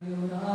Kunja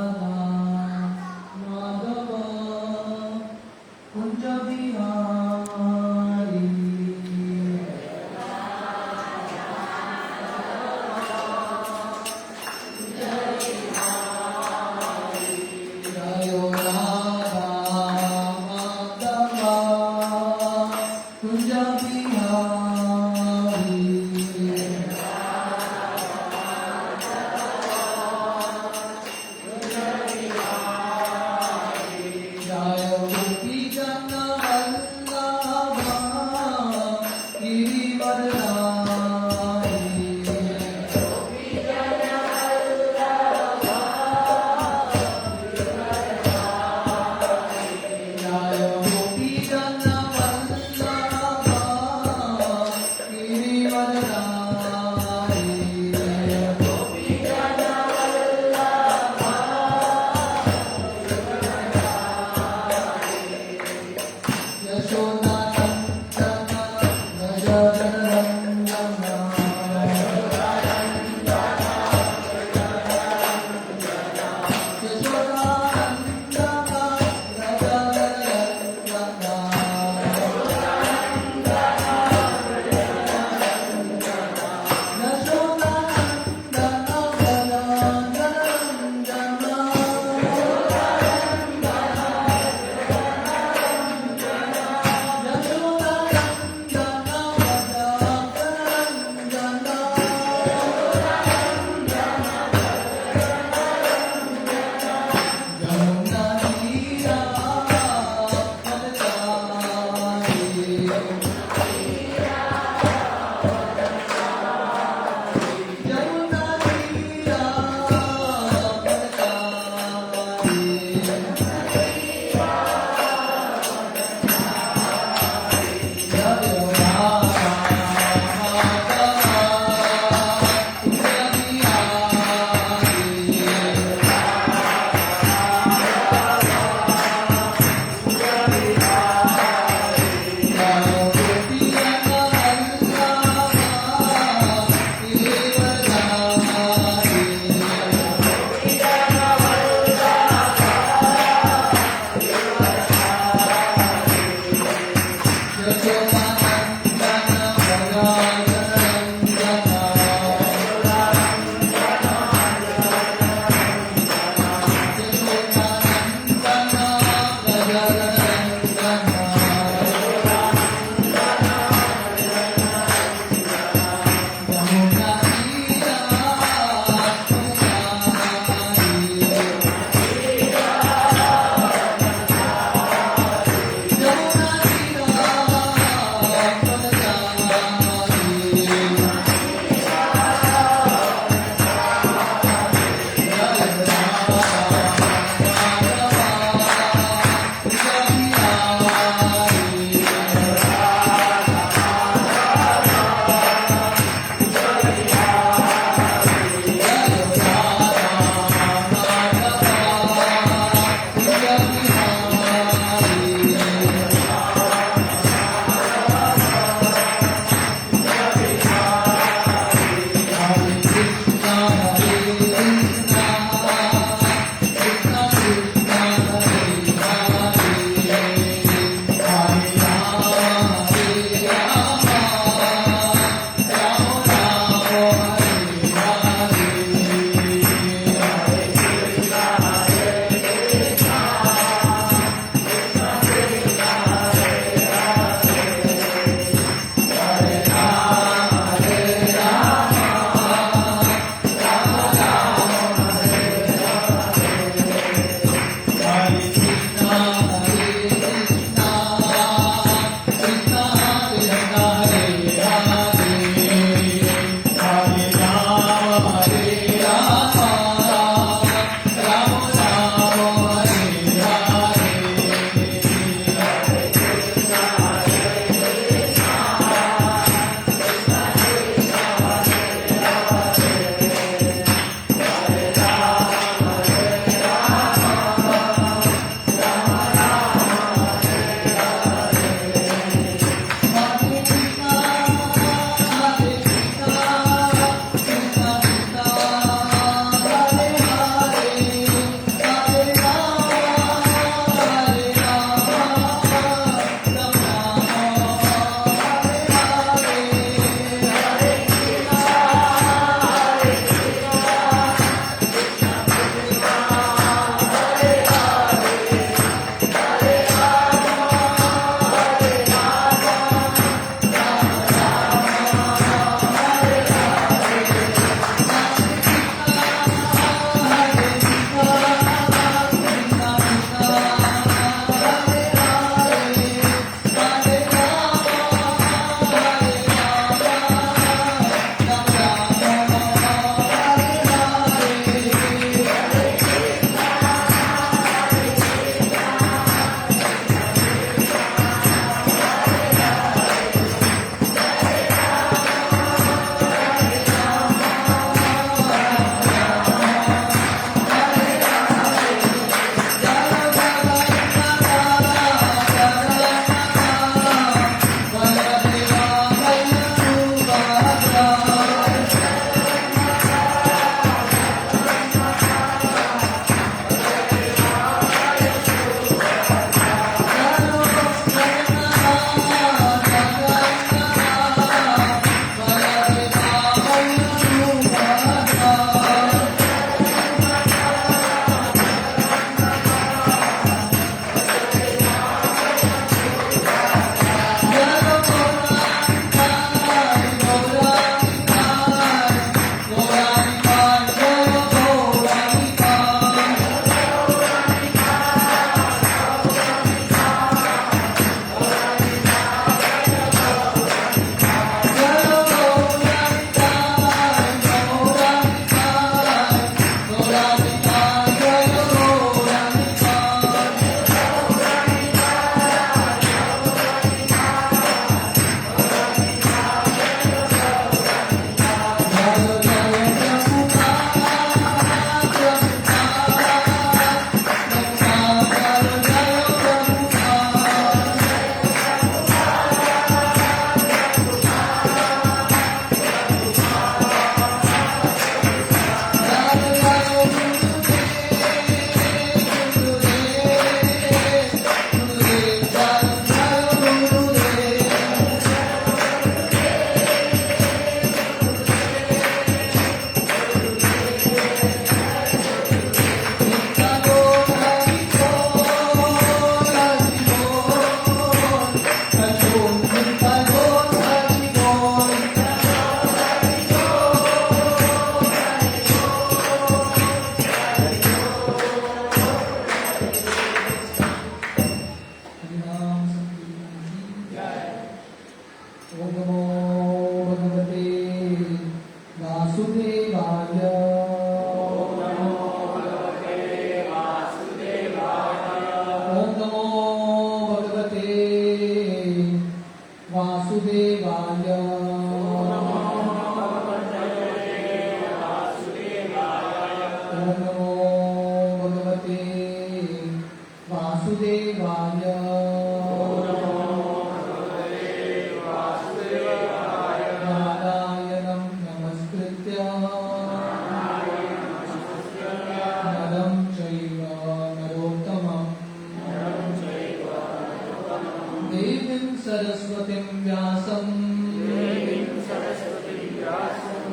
सरस्वतीं व्यासं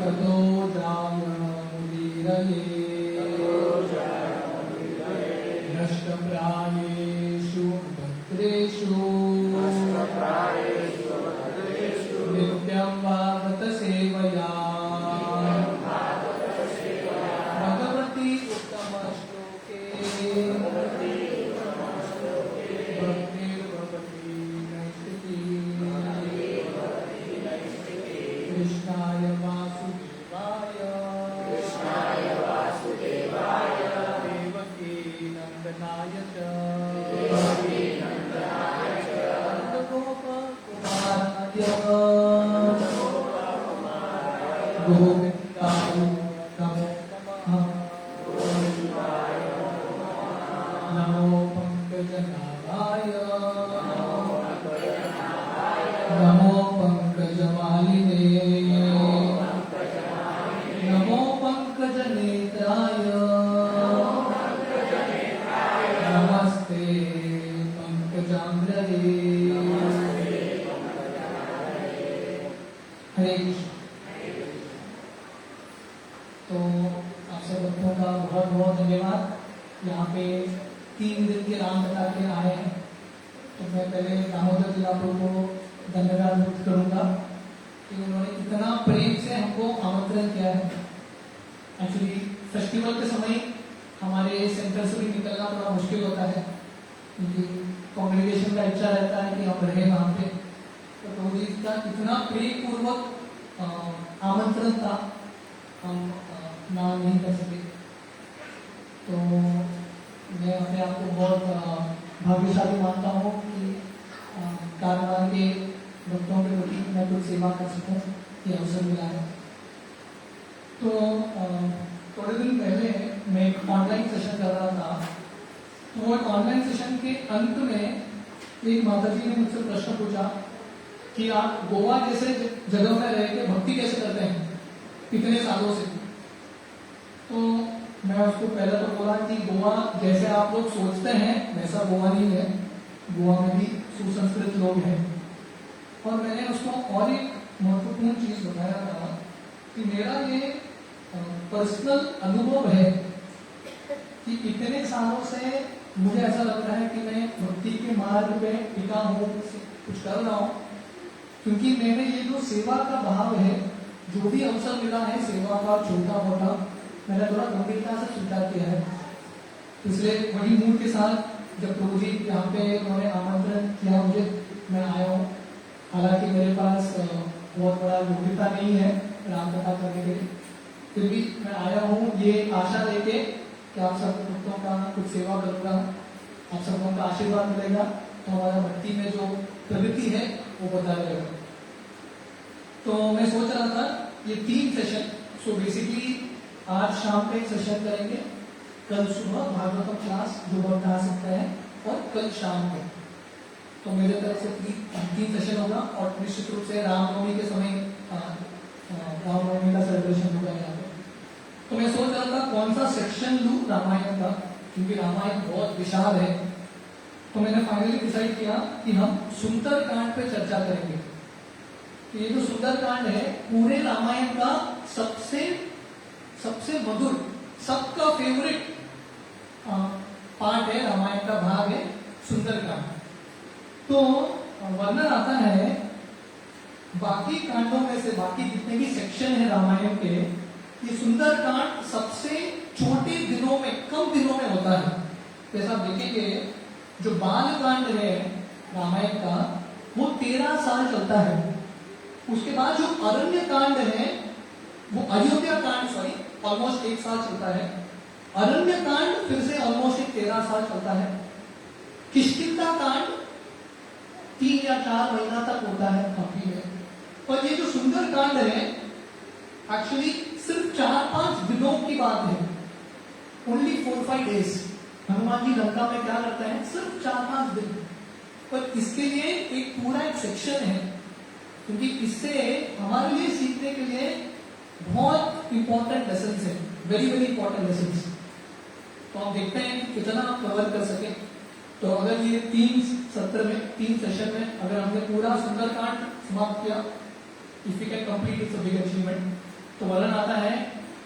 ततो जयमुदीरये नष्टप्रायेषु भद्रेषु नित्यं भागवत सेवया भगवती उत्तम श्लोके भक्तिर्भवति नैष्ठिकी कृष्णाय वासुदेवाय देवकी नंदनाय च नंदगोपकुमाराय गोविन्दाय नमो नमः नमो पंकजनाभाय नमो पंकजमालिने नमो पंकजनेत्राय नमस्ते पंकजांग्रये हरे कृष्ण। तो आप सब बच्चों का बहुत बहुत धन्यवाद। यहाँ पे 3 दिन की राम कथा के आए हैं, तो मैं पहले दामोदर जी को धन्यवाद व्यक्त करूंगा कि उन्होंने इतना प्रेम से हमको आमंत्रण किया है। एक्चुअली फेस्टिवल के समय हमारे सेंटर से भी निकलना थोड़ा मुश्किल होता है, क्योंकि कांग्रेगेशन का इच्छा रहता है कि हम रहें वहाँ पे। तो प्रभु जी का इतना प्रेम पूर्वक आमंत्रण था, हम ना नहीं कर सके। तो मैं अपने आप को बहुत भाग्यशाली मानता हूँ कि कारवार के भक्तों के प्रति मैं कुछ सेवा कर सकूँ, ये अवसर मिला है। तो थोड़े दिन पहले मैं एक ऑनलाइन सेशन कर रहा था, तो वो ऑनलाइन सेशन के अंत में एक माता जी ने मुझसे प्रश्न पूछा कि आप गोवा जैसे जगह में रह के भक्ति कैसे करते हैं इतने सालों से। तो मैं उसको पहले तो बोला कि गोवा जैसे आप लोग सोचते हैं वैसा गोवा नहीं है, गोवा में भी सुसंस्कृत लोग हैं। और मैंने उसको और एक महत्वपूर्ण चीज बताया था कि मेरा ये पर्सनल अनुभव है कि इतने सालों से मुझे ऐसा लगता है कि मैं भक्ति के मार्ग पे टिका हूँ, कुछ कर रहा हूँ, क्योंकि मैंने ये जो सेवा का भाव है, जो भी अवसर मिला है सेवा का छोटा मोटा, मैंने थोड़ा गंभीरता से स्वीकार किया है। इसलिए वही मूड के साथ जब प्रभु जी यहाँ पे उन्होंने आमंत्रण किया मुझे, मैं आया हूँ। हालांकि मेरे पास बहुत बड़ा योग्यता नहीं है राम कथा करने के लिए, फिर भी मैं आया हूँ ये आशा लेके कि आप सब भक्तों का कुछ सेवा करूँगा, आप सबको का आशीर्वाद मिलेगा, तो हमारा भक्ति में जो प्रगति है वो बता रहेगा। तो मैं सोच रहा था ये 3 सेशन, सो बेसिकली आज शाम पे एक सेशन करेंगे, कल सुबह भागवतम क्लास जो बहुत आ सकता है, और कल शाम को। तो मेरे तरफ से 3 सेशन होगा, और निश्चित रूप से रामनवमी के समय रामनवमी का सेलिब्रेशन होगा यहाँ पे। तो मैं सोच रहा था कौन सा सेक्शन लूँ रामायण का, क्योंकि रामायण बहुत विशाल है। तो मैंने फाइनली डिसाइड किया कि हम सुंदरकांड पे चर्चा करेंगे। तो ये जो सुंदरकांड है पूरे रामायण का सबसे मधुर, सबका फेवरेट पार्ट है, रामायण का भाग है सुंदरकांड। तो वर्णन आता है बाकी कांडों में से, बाकी जितने भी सेक्शन है रामायण के, ये सुंदरकांड सबसे छोटे दिनों में, कम दिनों में होता है। जैसा आप देखेंगे जो बाल कांड है रामायण का वो 13 साल चलता है। उसके बाद जो अरण्य कांड है वो अयोध्या कांड ऑलमोस्ट 1 साल चलता है। अरण्य कांड फिर से ऑलमोस्ट 13 साल चलता है। किष्किंधा कांड 3 या 4 महीना तक होता है काफी में। और ये जो सुंदर कांड है एक्चुअली सिर्फ 4-5 दिनों की बात है, ओनली 4-5 डेज। हनुमान जी लंका में क्या करते हैं, सिर्फ 4-5 दिन। पर इसके लिए एक पूरा एक सेक्शन है, क्योंकि इससे हमारे लिए सीखने के लिए बहुत इंपॉर्टेंट लेसन है, वेरी वेरी इंपॉर्टेंट लेसन। तो हम देखते हैं कि कितना आप कवर कर सके। तो अगर ये 3 सत्र में 3 सेशन में अगर हमने पूरा सुंदरकांड समाप्त किया, if you can complete it's a big achievement, तो वर्णन आता है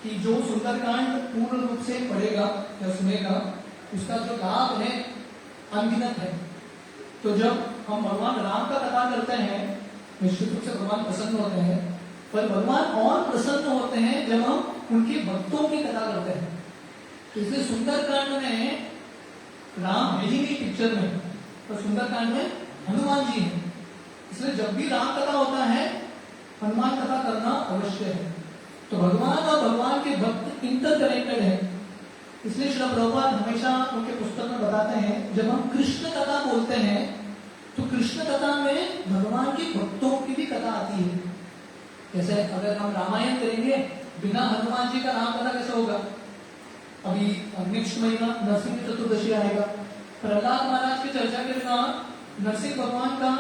कि जो सुंदरकांड पूर्ण रूप से पढ़ेगा या सुनेगा उसका जो लाभ है अनगिनत है। तो जब हम भगवान राम का कथा करते हैं निश्चित रूप से भगवान प्रसन्न होते हैं, पर भगवान और प्रसन्न होते हैं जब हम उनके भक्तों की कथा करते हैं। तो इसलिए सुंदरकांड में राम है ही नहीं पिक्चर में, पर सुंदरकांड में हनुमान जी हैं। इसलिए जब भी राम कथा होता है हनुमान कथा करना अवश्य है। तो भगवान और भगवान के भक्त इंटरकनेक्टेड है। इसलिए श्रील प्रभुपाद हमेशा उनके पुस्तक में बताते हैं जब हम कृष्ण कथा बोलते हैं तो कृष्ण कथा में भगवान के भक्तों की भी कथा आती है। जैसे अगर हम रामायण करेंगे बिना हनुमान जी का राम कथा कैसे होगा? अभी नेक्स्ट महीना नरसिंह चतुर्दशी आएगा, प्रहलाद महाराज की चर्चा के बिना नरसिंह भगवान का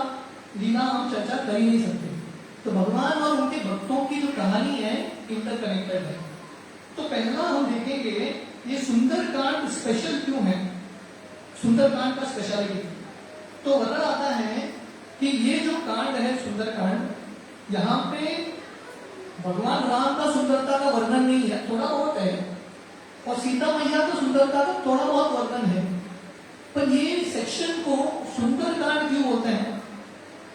लीला हम चर्चा कर ही नहीं सकते। तो भगवान और उनके भक्तों की जो कहानी है इंटरकनेक्टेड है। तो पहला हम देखेंगे ये सुंदरकांड स्पेशल क्यों है, सुंदरकांड का स्पेशलिटी। तो वर्णन आता है कि ये जो कांड है सुंदरकांड, यहाँ पे भगवान राम का सुंदरता का वर्णन नहीं है, थोड़ा बहुत है, और सीता मैया का सुंदरता का थोड़ा बहुत वर्णन है। पर ये सेक्शन को सुंदरकांड क्यों बोलते हैं?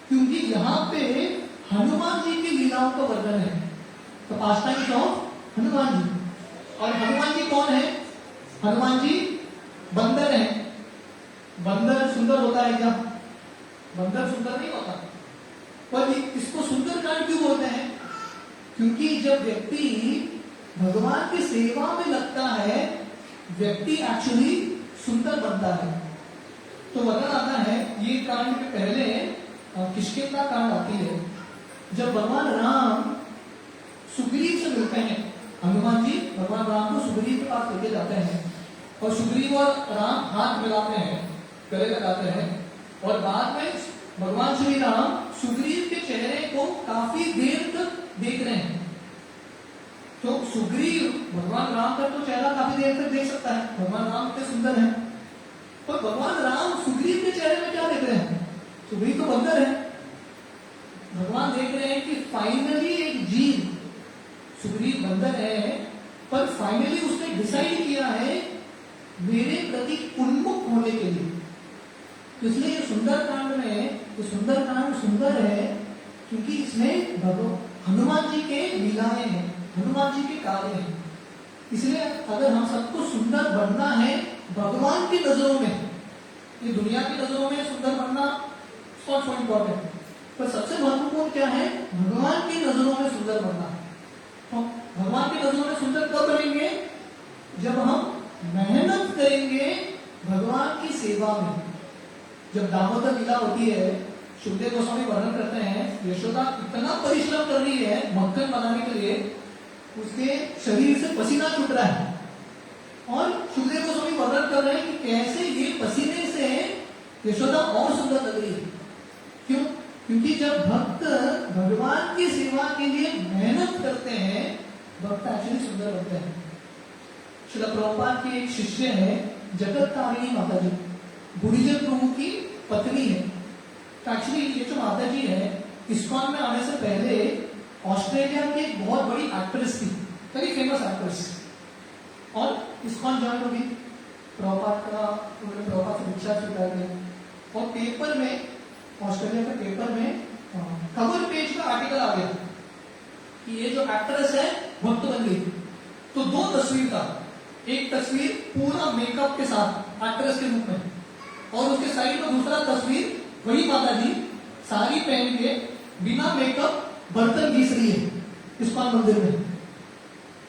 क्योंकि यहाँ पे हनुमान जी की लीलाओं का वर्णन है। तो पास्टाइम ऑफ हनुमान जी, और हनुमान जी कौन है? हनुमान जी बंदर है। बंदर सुंदर होता है क्या? बंदर सुंदर नहीं होता। पर इसको सुंदरकांड क्यों बोलते हैं? क्योंकि जब व्यक्ति भगवान की सेवा में लगता है व्यक्ति एक्चुअली सुंदर बनता है। तो वर्णन आता है ये कांड के पहले किष्किंधा कांड आती है, जब भगवान राम सुग्रीव से मिलते हैं। हनुमान जी भगवान राम को सुग्रीव के पास लेके जाते हैं और सुग्रीव और राम हाथ मिलाते हैं, गले लगाते हैं, और बाद में भगवान श्री राम सुग्रीव के चेहरे को काफी देर तक देख रहे हैं। तो सुग्रीव भगवान राम का तो चेहरा काफी देर तक देख सकता है, भगवान राम इतने सुंदर हैं, पर भगवान राम सुग्रीव के चेहरे में क्या देख रहे हैं? सुग्रीव तो बंदर है। भगवान देख रहे हैं कि फाइनली एक जीव, सुग्रीव बंदर है, पर फाइनली उसने डिसाइड किया है मेरे प्रति उन्मुख होने के लिए। तो इसलिए ये सुंदरकांड में ये सुंदरकांड सुंदर है क्योंकि इसमें हनुमान जी के लीलाएं हैं, हनुमान जी के कार्य हैं। इसलिए अगर हम सबको सुंदर बनना है भगवान की नजरों में, ये दुनिया की नजरों में सुंदर बनना नॉट सो इम्पोर्टेंट, पर सबसे महत्वपूर्ण क्या है? भगवान की नजरों में सुंदर बनना। तो भगवान की नजरों में सुंदर कब बनेंगे? जब हम मेहनत करेंगे भगवान की सेवा में। जब दामोदर लीला होती है, सुखदेव गोस्वामी वर्णन करते हैं यशोदा इतना परिश्रम कर रही है मक्खन बनाने के लिए, उसके शरीर से पसीना छूट रहा है, और सुखदेव गोस्वामी वर्णन कर रहे हैं कि कैसे ये पसीने से यशोदा और सुंदर लग रही है। क्यों? क्योंकि जब भक्त भगवान की सेवा के लिए मेहनत करते हैं भक्त एक्चुअली सुंदर बनते हैं। श्रील प्रभुपाद की एक शिष्य है जगत तारिणी माता जी, गुरुजन प्रभु की पत्नी है। तो एक्चुअली ये जो माता जी है इस्कॉन में आने से पहले ऑस्ट्रेलिया की एक बहुत बड़ी एक्ट्रेस थी, वेरी फेमस एक्ट्रेस, और इस्कॉन ज्वाइन होगी। प्रभुपाद का उन्होंने प्रभुपाद से दीक्षा स्वीकार किया, और पेपर में, ऑस्ट्रेलिया के पेपर में कवर पेज का आर्टिकल आ गया कि ये जो एक्ट्रेस है भक्त बन गई। तो 2 तस्वीर था, एक तस्वीर पूरा मेकअप के साथ एक्ट्रेस के रूप में, और उसके साइड में दूसरा तस्वीर वही माता जी साड़ी पहन के बिना मेकअप बर्तन घिस रही है इस्कॉन मंदिर में।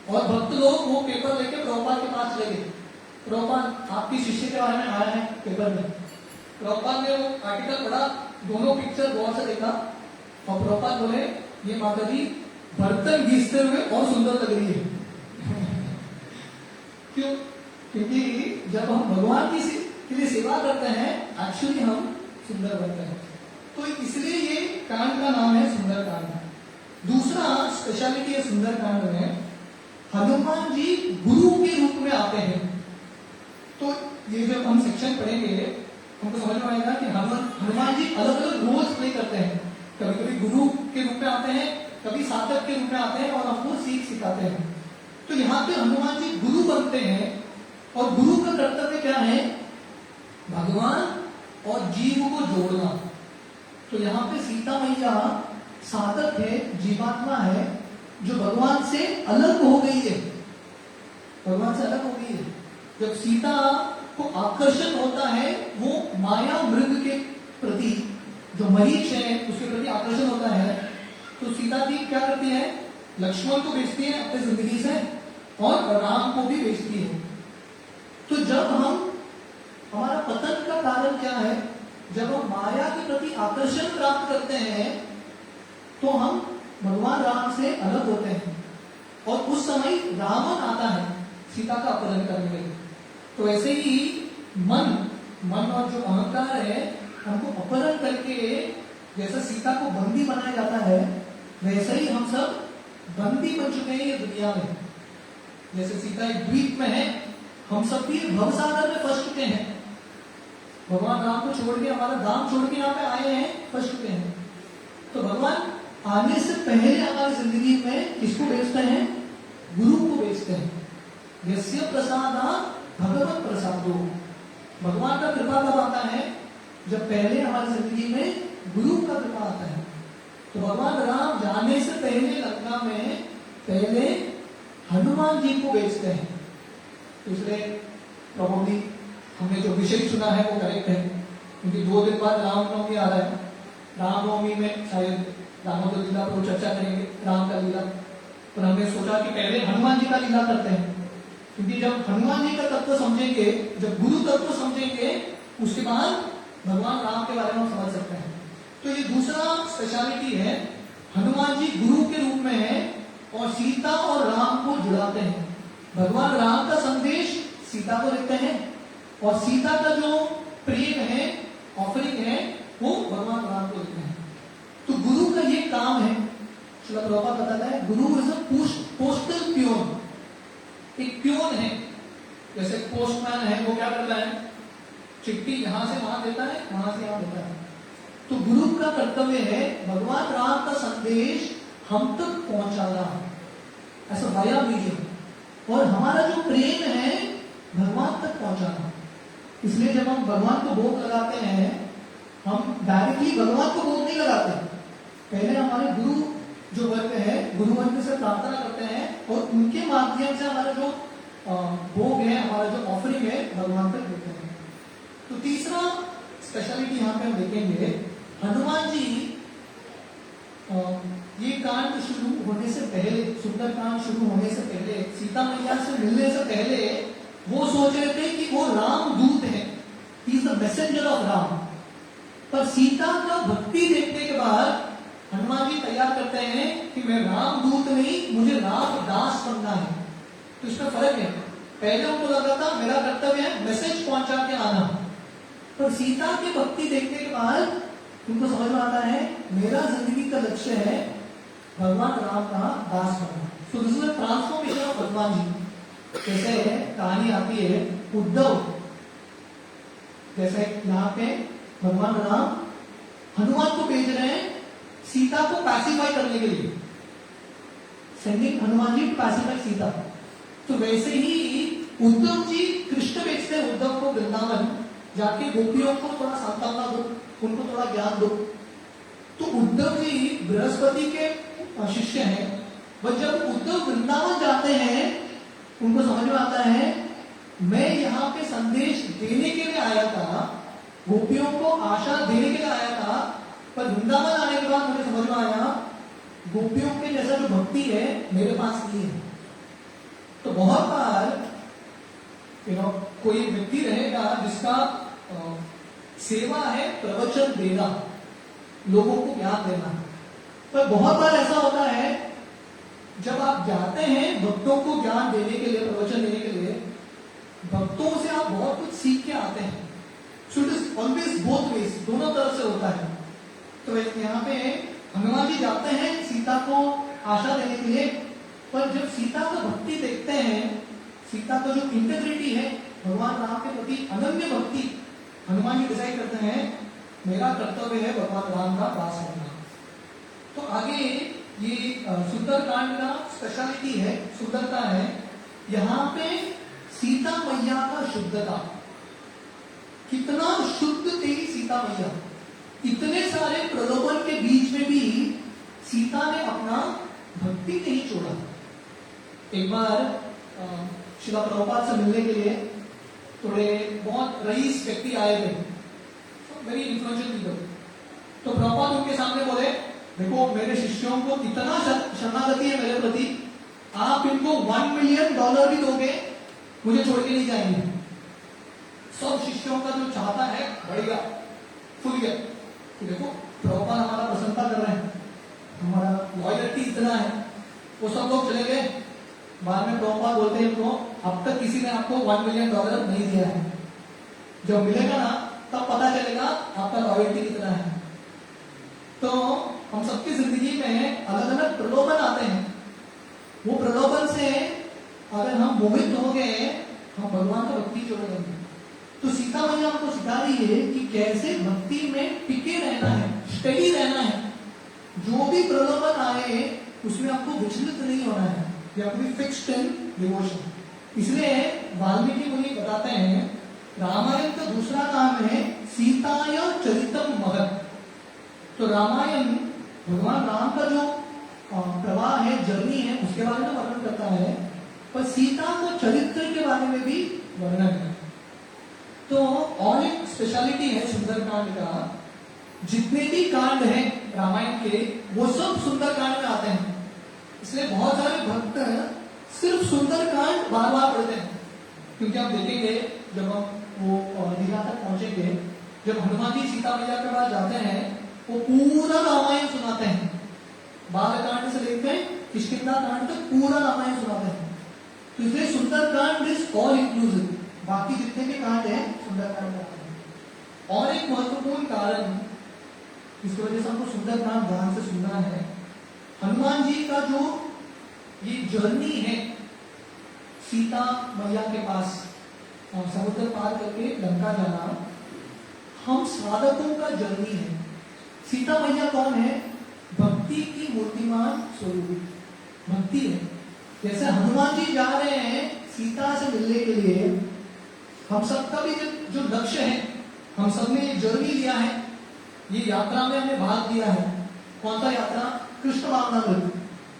और भक्त लोग वो पेपर लेके प्रभुपाद के पास चले गए, प्रभुपाद आपकी शिष्य के बारे में आया है पेपर में। प्रभुपाद ने वो आर्टिकल पढ़ा, दोनों पिक्चर गौर से देखा, और प्रभुपाद बोले ये माता जी बर्तन घिसते हुए और सुंदर लग रही है। क्यों? क्योंकि जब हम भगवान की के लिए सेवा करते हैं एक्चुअली हम सुंदर बनते हैं। तो इसलिए ये कांड का नाम है सुंदरकांड। दूसरा स्पेशलिटी है सुंदरकांड में, हनुमान जी गुरु के रूप में आते हैं। तो ये जब हम सेक्शन पढ़ेंगे हमको समझ में आएगा कि हनुमान जी अलग अलग रोल्स प्ले करते हैं। कभी कभी गुरु के रूप में आते हैं, कभी साधक के रूप में आते हैं और हमको सीख सिखाते हैं। तो यहाँ पे हनुमान जी गुरु बनते हैं और गुरु का कर्तव्य क्या है? भगवान और जीव को जोड़ना। तो यहाँ पे सीता मैया साधक है, जीवात्मा है, जो भगवान से अलग हो गई है, भगवान से अलग हो गई है। जब सीता को आकर्षण होता है वो माया मृग के प्रति, जो मरीच है उसके प्रति आकर्षण होता है, तो सीता जी क्या करती है? लक्ष्मण को बेचती है अपनी जिंदगी से और राम को भी बेचती है। तो जब हमारा पतन का कारण क्या है? जब हम माया के प्रति आकर्षण प्राप्त करते हैं तो हम भगवान राम से अलग होते हैं और उस समय रावण आता है सीता का अपहरण करने के लिए। तो ऐसे ही मन और जो अहंकार है हमको अपहरण करके, जैसा सीता को बंदी बनाया जाता है वैसे ही हम सब बंदी बन चुके हैं ये दुनिया में। जैसे सीता एक द्वीप में है, हम सब भी भवसागर में फंस चुके हैं। भगवान राम को छोड़ के, हमारा धाम छोड़ के यहाँ पे आए हैं, फंस चुके हैं। तो भगवान आने से पहले हमारी जिंदगी में किसको बेचते हैं? गुरु को बेचते हैं। यस्य प्रसादा भगवत प्रसादो। भगवान का कृपा कब आता है? जब पहले हमारी जिंदगी में गुरु का कृपा आता है। तो भगवान राम जाने से पहले लंका में पहले हनुमान जी को बेचते हैं। तो इसलिए प्रॉब्लली हमने जो विषय चुना है वो करेक्ट है, क्योंकि 2 दिन बाद रामनवमी आ रहा है। रामनवमी में शायद दामोदर लीला पर चर्चा करेंगे, राम का लीला। पर हमने सोचा कि पहले हनुमान जी का लीला करते हैं, क्योंकि जब हनुमान जी का तत्व समझेंगे, जब गुरु तत्व समझेंगे, उसके बाद भगवान राम के बारे में हम समझ सकते हैं। तो ये दूसरा स्पेशलिटी है, हनुमान जी गुरु के रूप में है और सीता और राम को जुड़ाते हैं। भगवान राम का संदेश सीता को देते हैं और सीता का जो प्रेम है, ऑफरिंग है, वो भगवान राम को देते हैं। तो गुरु का ये काम है। श्रील प्रभुपाद बताता है गुरु इज अ पोस्टल प्योन। एक प्योन है, जैसे पोस्टमैन है, वो क्या करता है? चिट्ठी यहां से वहां देता है, वहां से यहां देता है। तो गुरु का कर्तव्य है भगवान राम का संदेश हम तक पहुंचाना, ऐसा वाया मीडियम, और हमारा जो प्रेम है भगवान तक पहुंचाना। इसलिए जब हम भगवान को भोग लगाते हैं, हम डायरेक्टली भगवान को भोग नहीं लगाते। पहले हमारे गुरु जो वर्ग है, गुरु वर्ग से प्रार्थना करते हैं और उनके माध्यम से हमारा जो भोग है, हमारा जो ऑफरिंग है, भगवान तक देते हैं। तो तीसरा स्पेशलिटी यहाँ पे हम देखेंगे, हनुमान जी ये कांड शुरू होने से पहले, सुंदर कांड शुरू होने से पहले, सीता मैया से मिलने से पहले वो सोच रहे थे कि वो राम दूत है, he is the messenger of Ram. पर सीता का भक्ति देखने के बाद हनुमान जी तैयार करते हैं कि मैं राम दूत नहीं, मुझे राम दास बनना है। तो इसमें फर्क है। पहले उनको लगा था मेरा कर्तव्य है मैसेज पहुंचा के आना, पर सीता की भक्ति देखने के बाद उनको समझ में आता है मेरा जिंदगी का लक्ष्य है भगवान राम का दास बनना। तो this is the transformation of भगवान जी। जैसे कहानी आती है उद्धव, जैसे यहाँ पे भगवान राम हनुमान को भेज रहे हैं सीता को पैसिफाई करने के लिए, sending Hanuman ji to pacify Sita. तो वैसे ही उद्धव जी कृष्ण भेजते हैं उद्धव को वृंदावन, जाके गोपियों को थोड़ा सांत्वना दो, उनको थोड़ा ज्ञान दो। तो उद्धव जी बृहस्पति के शिष्य हैं, पर जब उद्धव वृंदावन जाते हैं उनको समझ में आता है मैं यहाँ पे संदेश देने के लिए आया था, गोपियों को आशा देने के लिए आया था, पर वृंदावन आने के बाद मुझे समझ में आया गोपियों के जैसा जो भक्ति है मेरे पास नहीं है। तो बहुत बार कोई व्यक्ति रहेगा जिसका सेवा है प्रवचन देना, लोगों को ज्ञान देना, पर बहुत बार ऐसा होता है जब आप जाते हैं भक्तों को ज्ञान देने के लिए, प्रवचन देने के लिए, भक्तों से आप बहुत कुछ सीख के आते हैं। So it is always both ways, दोनों तरफ से होता है। तो यहाँ पे हनुमान जी जाते हैं सीता को आशा देने के लिए, पर जब सीता का भक्ति देखते हैं, सीता का जो इंटेग्रिटी है भगवान राम के प्रति, अनन्य भक्ति, हनुमान जी डिसाइड करते हैं मेरा कर्तव्य है भगवान राम का पास करना। तो आगे ये सुंदरकांड का स्पेशलिटी है, सुंदरता है, यहाँ पे सीता मैया का शुद्धता, कितना शुद्ध थी सीता मैया। इतने सारे प्रलोभन के बीच में भी सीता ने अपना भक्ति नहीं छोड़ा। एक बार श्रीला प्रभुपाद से मिलने के लिए थोड़े बहुत रईस व्यक्ति आए थे, वेरी इन्फ्लुएंशियल पीपल। तो प्रभुपाद उनके सामने बोले, देखो मेरे शिष्यों को इतना शरणागति है मेरे प्रति, आप इनको $1 मिलियन भी दोगे, मुझे छोड़ के नहीं जाएंगे। सब शिष्यों का जो चाहता है बढ़ गया, फुल गया। तो देखो प्रभुपाद हमारा प्रसन्नता कर रहे हैं, हमारा लॉयल्टी इतना है। वो सब लोग चले गए। बाद में प्रभुपाद बोलते हैं इनको, अब तक किसी ने आपको $1 मिलियन नहीं दिया है, जब मिलेगा ना तब पता चलेगा आपका लॉयल्टी कितना है। तो हम सबकी जिंदगी में अलग अलग प्रलोभन आते हैं, वो प्रलोभन से अगर हम मोहित हो गए, हम भगवान का भक्ति छोड़ देंगे। तो सीता मैया हमको सिखा रही है कि कैसे भक्ति में टिके रहना है, स्टेडी रहना है। जो भी प्रलोभन आए उसमें आपको विचलित नहीं होना है, you have to be fixed in devotion। इसलिए वाल्मीकि मुनि बताते हैं, रामायण का दूसरा नाम है सीताया चरितम महत्। तो रामायण भगवान राम का जो प्रवाह है, जर्नी है, उसके बारे में वर्णन करता है, पर सीता का चरित्र के बारे में भी वर्णन है। तो और एक स्पेशलिटी है सुंदरकांड का, जितने भी कांड हैं रामायण के वो सब सुंदरकांड में आते हैं। इसलिए बहुत सारे भक्त सिर्फ सुंदरकांड बार बार पढ़ते हैं, क्योंकि आप देखेंगे जब हम वो दीघा तक पहुंचेंगे, जब हनुमान जी सीता मैया के पास जाते हैं, वो पूरा रामायण सुनाते हैं, बालकांड से लेकर किष्किंधा कांड तक पूरा रामायण सुनाते हैं। तो इसलिए सुंदरकांड इज ऑल इंक्लूसिव, बाकी जितने भी कांड हैं सुंदरकांड में आते हैं। और एक महत्वपूर्ण कारण इसकी वजह से हमको सुंदरकांड ध्यान से सुनना है, हनुमान जी का जो ये जर्नी है सीता मैया के पास समुद्र पार करके लंका जाना, हम साधकों का जर्नी है। सीता मैया कौन है? भक्ति की मूर्तिमान स्वरूप भक्ति है। जैसे हनुमान जी जा रहे हैं सीता से मिलने के लिए, हम सबका भी जो लक्ष्य है, हम सब ने जर्नी लिया है, ये यात्रा में हमने भाग लिया है। कौन सा यात्रा? कृष्ण भावनामृत।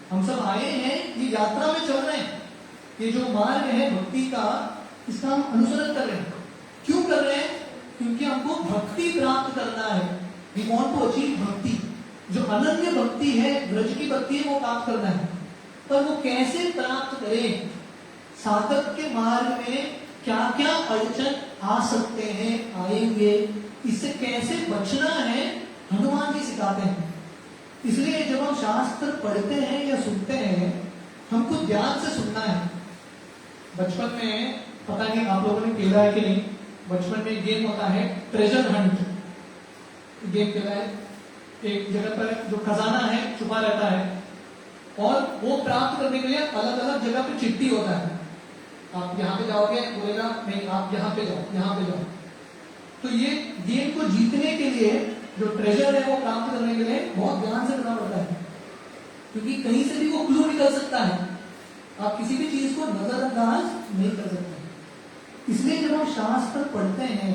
हम सब आए हैं, ये यात्रा में चल रहे हैं। ये जो मार्ग है भक्ति का, इसका हम अनुसरण कर रहे हैं। क्यों कर रहे हैं? क्योंकि हमको भक्ति प्राप्त करना है। वी वांट टू अचीव भक्ति। जो अनन्य भक्ति है, ब्रज की भक्ति है, वो प्राप्त करना है। पर वो कैसे प्राप्त करें? साधक के मार्ग में क्या क्या अड़चन आ सकते हैं, आएंगे, इससे कैसे बचना है, हनुमान जी सिखाते हैं। इसलिए जब हम शास्त्र पढ़ते हैं या सुनते हैं, हमको ध्यान से सुनना है। बचपन में पता नहीं आप लोगों ने खेला है कि नहीं, बचपन में गेम होता है ट्रेजर हंट, गेम खेला है। एक जगह पर जो खजाना है छुपा रहता है, और वो प्राप्त करने के लिए अलग अलग जगह पे चिट्ठी होता है। आप यहाँ पे जाओगे, बोलेगा नहीं आप यहाँ पे जाओ, यहाँ पे जाओ। तो ये गेम को जीतने के लिए, जो ट्रेजर है वो प्राप्त करने के लिए बहुत ध्यान से करना पड़ता है, क्योंकि कहीं से भी वो क्लू निकल सकता है। आप किसी भी चीज को नजरअंदाज नहीं कर सकते। इसलिए जब हम शास्त्र पढ़ते हैं,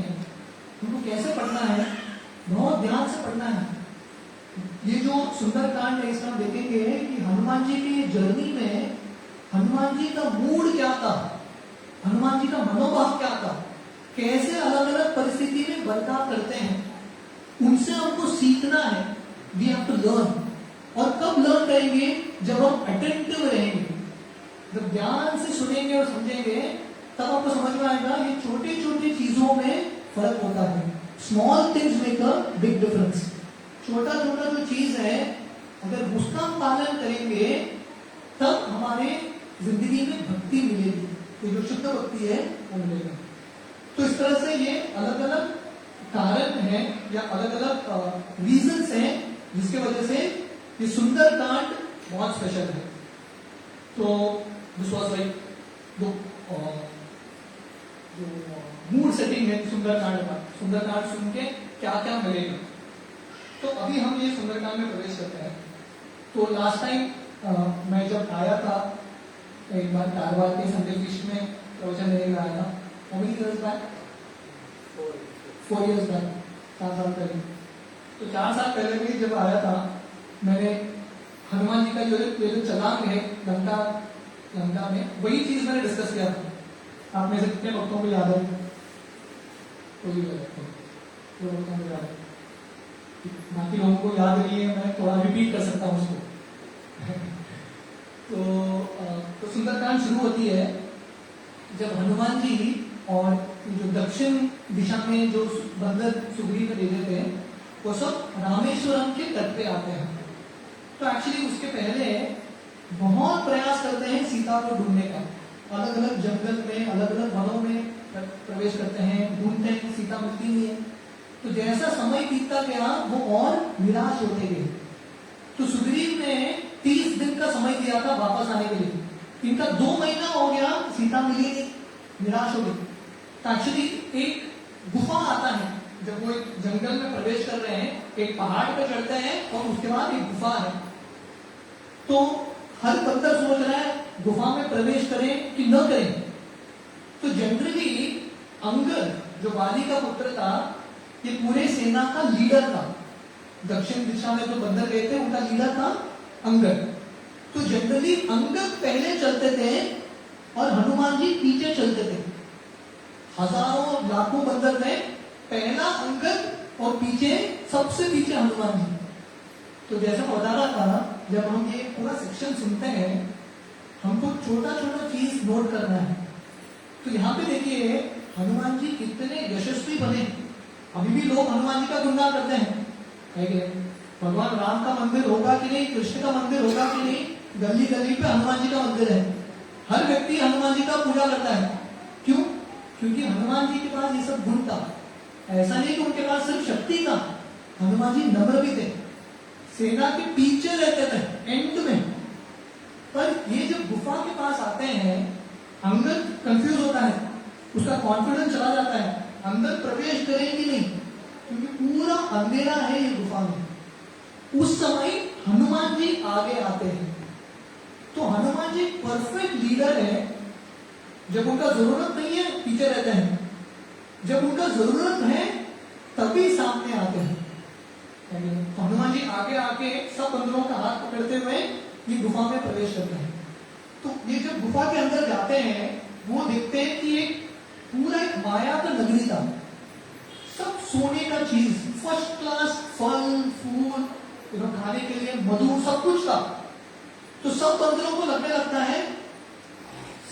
उनको कैसे पढ़ना है? बहुत ध्यान से पढ़ना है। ये जो सुंदरकांड है, इसमें हम देखेंगे कि हनुमान जी की जर्नी में हनुमान जी का मूड क्या था, हनुमान जी का मनोभाव क्या था, कैसे अलग अलग परिस्थिति में बर्ताव करते हैं, उनसे हमको सीखना है। We have to learn. और कब लर्न करेंगे? जब हम अटेंटिव रहेंगे, जब ध्यान से सुनेंगे और समझेंगे, तब आपको समझ में आएगा ये छोटी छोटी चीजों में फर्क होता है। Small things make a big difference. छोटा छोटा जो चीज है, अगर उसका पालन करेंगे, तब हमारे जिंदगी में भक्ति मिलेगी। तो जो शुद्ध भक्ति है वो मिलेगा। तो इस तरह से ये अलग अलग कारण है या अलग अलग रीजंस हैं, जिसके वजह से ये सुंदरकांड बहुत स्पेशल है। तो दिस वाज लाइक जो मूड सेटिंग है सुंदरकांड का, सुंदरकांड सुन के क्या क्या मिलेगा। तो अभी हम ये सुंदरकांड में प्रवेश करते हैं। तो लास्ट टाइम मैं जब आया था एक बार कारवार के संडे फिश में प्रवचन देने आया था, how many years back? 4 years back, 4 साल पहले। तो 4 साल पहले भी जब आया था, मैंने हनुमान जी का जो छलांग है लंका में, वही चीज मैंने डिस्कस किया था। आप में से कितने भक्तों को याद है? कोई भक्तों को याद है, बाकी लोगों को याद नहीं है, मैं थोड़ा रिपीट कर सकता हूँ उसको। तो सुंदरकांड शुरू होती है जब हनुमान जी और जो दक्षिण दिशा में जो बंदर सुग्रीव में भेजे थे, वो सब रामेश्वरम के तट पे आते हैं। तो एक्चुअली उसके पहले बहुत प्रयास करते हैं सीता को ढूंढने का, अलग अलग जंगल में, अलग अलग वनों में प्रवेश करते हैं, ढूंढते हैं, सीता मिलती नहीं है। तो जैसा समय बीतता गया वो और निराश होते गए। तो सुग्रीव ने 30 दिन का समय दिया था वापस आने के लिए, इनका 2 महीना हो गया, सीता मिली नहीं, निराश हो गई। तो एक्चुअली एक गुफा आता है, जब वो एक जंगल में प्रवेश कर रहे हैं, एक पहाड़ पर चढ़ते हैं और उसके बाद एक गुफा है। तो हर बंदर सोच रहा है गुफा में प्रवेश करें कि न करें। तो जनरली अंगद जो वाली का पुत्र था, ये पूरे सेना का लीडर था। दक्षिण दिशा में जो बंदर गए थे उनका लीडर था अंगद। तो जनरली अंगद पहले चलते थे और हनुमान जी पीछे चलते थे। हजारों लाखों बंदर थे, पहला अंगद और पीछे सबसे पीछे हनुमान जी। तो जैसा बता रहा था, जब हम ये पूरा सेक्शन सुनते हैं, हमको छोटा छोटा चीज नोट करना है। तो यहाँ पे देखिए हनुमान जी कितने यशस्वी बने। अभी भी लोग हनुमान जी का गुणगान करते हैं, है कि भगवान राम का मंदिर होगा कि नहीं, कृष्ण का मंदिर होगा कि नहीं, गली गली पे हनुमान जी का मंदिर है। हर व्यक्ति हनुमान जी का पूजा करता है। क्यों? क्योंकि हनुमान जी के पास ये सब गुण था। ऐसा नहीं कि उनके पास सिर्फ शक्ति था, हनुमान जी नम्र भी थे, सेना के पीछे रहते थे एंड में। पर ये जब गुफा के पास आते हैं, अंगद कंफ्यूज होता है, उसका कॉन्फिडेंस चला जाता है, अंदर प्रवेश करें कि नहीं, क्योंकि पूरा अंधेरा है ये गुफा में। उस समय हनुमान जी आगे आते हैं। तो हनुमान जी परफेक्ट लीडर है। जब उनका जरूरत नहीं है पीछे रहते हैं, जब उनका जरूरत है तभी सामने आते हैं। तो हनुमान जी आगे आके सब बंदरों का हाथ पकड़ते हुए ये गुफा में प्रवेश करते हैं। तो ये जब गुफा के अंदर जाते हैं, वो देखते हैं कि एक पूरा एक माया का नगरी था, सब सोने का चीज, फर्स्ट क्लास फल फूल, खाने के लिए मधु, सब कुछ था। तो सब बंदरों को लगने लगता है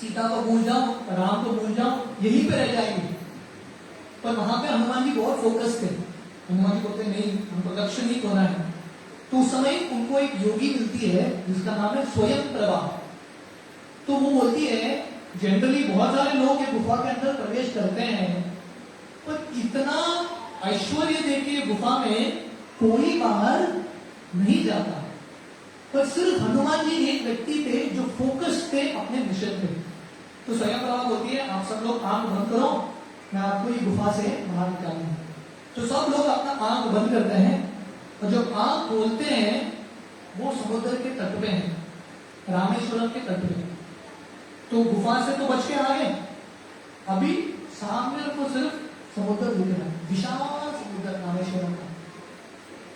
सीता को भूल जाओ, राम को भूल जाओ, यहीं पे रह जाएंगे। पर वहां पे हनुमान जी बहुत फोकस थे। हनुमान जी बोलते नहीं, हमको लक्ष्य नहीं खोना है। तो उस समय उनको एक योगी मिलती है जिसका नाम है स्वयं प्रभा। तो वो बोलती है जनरली बहुत सारे लोग ये गुफा के अंदर प्रवेश करते हैं, पर इतना ऐश्वर्य देखिए गुफा में कोई बाहर नहीं जाता। पर सिर्फ हनुमान जी एक व्यक्ति थे जो फोकस थे अपने मिशन पे। तो स्वयं प्रभा बोलती है आप सब लोग आंख बंद करो, मैं आपको ये गुफा से बाहर निकालूंगा। तो सब लोग अपना आंख बंद करते हैं और जब आंख खोलते हैं वो समुद्र के तट पे है, रामेश्वरम के तट पे। तो गुफा से तो बच के आ गए, अभी सामने को सिर्फ समुद्र दिख रहा है, विशाल समुद्र रामेश्वरम का।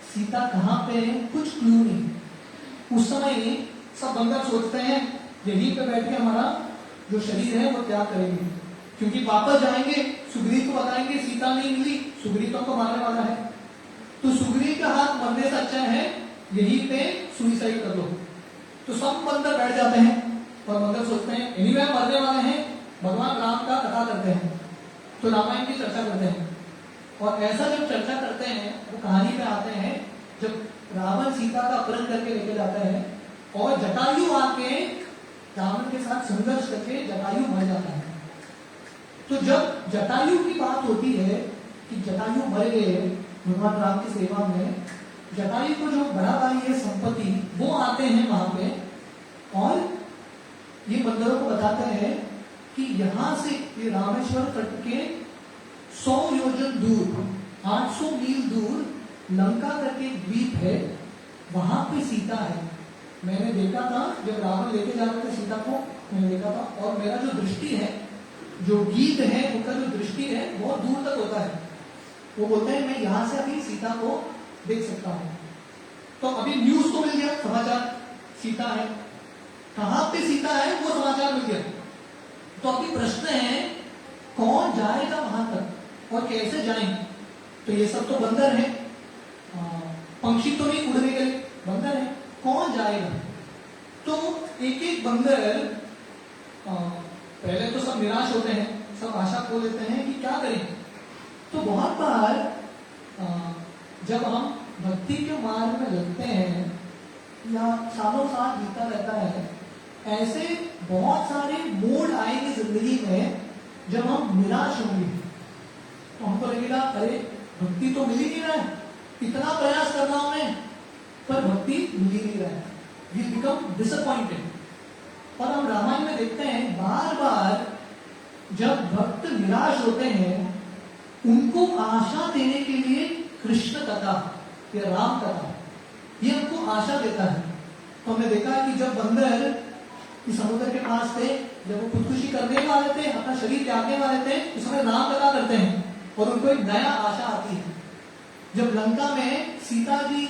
सीता कहाँ पे है कुछ क्लू नहीं। उस समय सब बंदर सोचते हैं यहीं पे बैठ के हमारा जो शरीर है वो त्याग करेंगे, क्योंकि वापस जाएंगे सुग्रीव को बताएंगे सीता नहीं मिली, सुग्रीव तो हमको मारने वाला है। तो सुग्रीव का हाथ मरने से अच्छा है यहीं पे सुइसाइड कर लो। तो सब बंदर बैठ जाते हैं और बंदर सोचते हैं एनीवे मरने वाले हैं, भगवान राम का कथा करते हैं, तो रामायण की चर्चा करते हैं। और ऐसा जब चर्चा करते हैं वो कहानी पे आते हैं जब रावण सीता का अपहरण करके लेके जाता है और जटायु आके रावण के साथ संघर्ष करके जटायु मर जाता है। तो जब जटायु की बात होती है कि जटायु मर गए भगवान राम की सेवा में, जटायु को जो बड़ा भाई है संपत्ति, वो आते हैं वहां पे और ये बंदरों को बताते हैं कि यहां से ये रामेश्वर तट के 100 योजन दूर, 800 मील दूर लंका करके एक द्वीप है, वहां पे सीता है। मैंने देखा था जब रावण लेके जा रहे थे सीता को, मैंने देखा था। और मेरा जो दृष्टि है, जो गीत है, उनका जो दृष्टि है बहुत दूर तक होता है। वो बोलते हैं मैं यहां से अभी सीता को देख सकता हूं। तो अभी न्यूज तो मिल गया, समाचार सीता है, कहां पे सीता है वो समाचार मिल गया। तो अभी प्रश्न है कौन जाएगा वहां तक और कैसे जाएंगे? तो ये सब तो बंदर है, पंक्षी तो नहीं उड़ने गए, बंदर है, कौन जाएगा? तो एक एक बंदर, पहले तो सब निराश होते हैं, सब आशा खो लेते हैं कि क्या करें। तो बहुत बार जब हम भक्ति के मार्ग में लगते हैं या सालों साल बीता रहता है, ऐसे बहुत सारे मोड़ आएंगे जिंदगी में जब हम निराश होंगे। तो हमको लगेगा अरे भक्ति तो मिल ही नहीं रहा है, इतना प्रयास कर रहा हूं मैं पर भक्ति मिल ही नहीं रहा है, वी बिकम डिसअपॉइंटेड। और हम रामायण में देखते हैं बार बार जब भक्त निराश होते हैं उनको आशा देने के लिए कृष्ण कथा या राम कथा ये उनको आशा देता है। तो हमने देखा है कि जब बंदर इस समुद्र के पास थे, जब वो खुदकुशी करने वाले थे, अपना शरीर त्यागने वाले थे, उस समय राम कथा करते हैं और उनको एक नया आशा आती है। जब लंका में सीता जी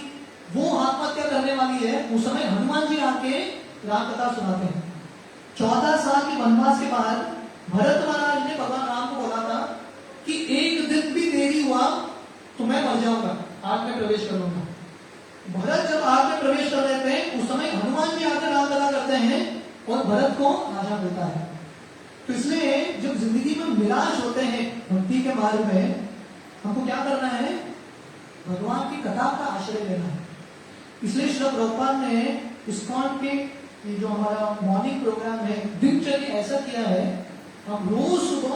वो आत्महत्या करने वाली है, उस समय हनुमान जी आके राम कथा सुनाते हैं। 14 साल के वनवास के बाद भरत महाराज ने भगवान राम को बोला था कि एक दिन भी देरी हुआ तो मैं मर जाऊंगा, आग में प्रवेश करूंगा। भरत जब आग में प्रवेश कर रहे थे उस समय हनुमान जी आकर राम कथा करते हैं और भरत को आशा मिलता है। तो इसलिए जब जिंदगी में निराश होते हैं भक्ति के मार्ग में, हमको क्या करना है? भगवान की कथा का आश्रय लेना है। इसलिए श्री प्रभुपाद ने इस्कॉन के ये जो हमारा मॉर्निंग प्रोग्राम है, दिनचर्या ऐसा किया है, हम रोज सुबह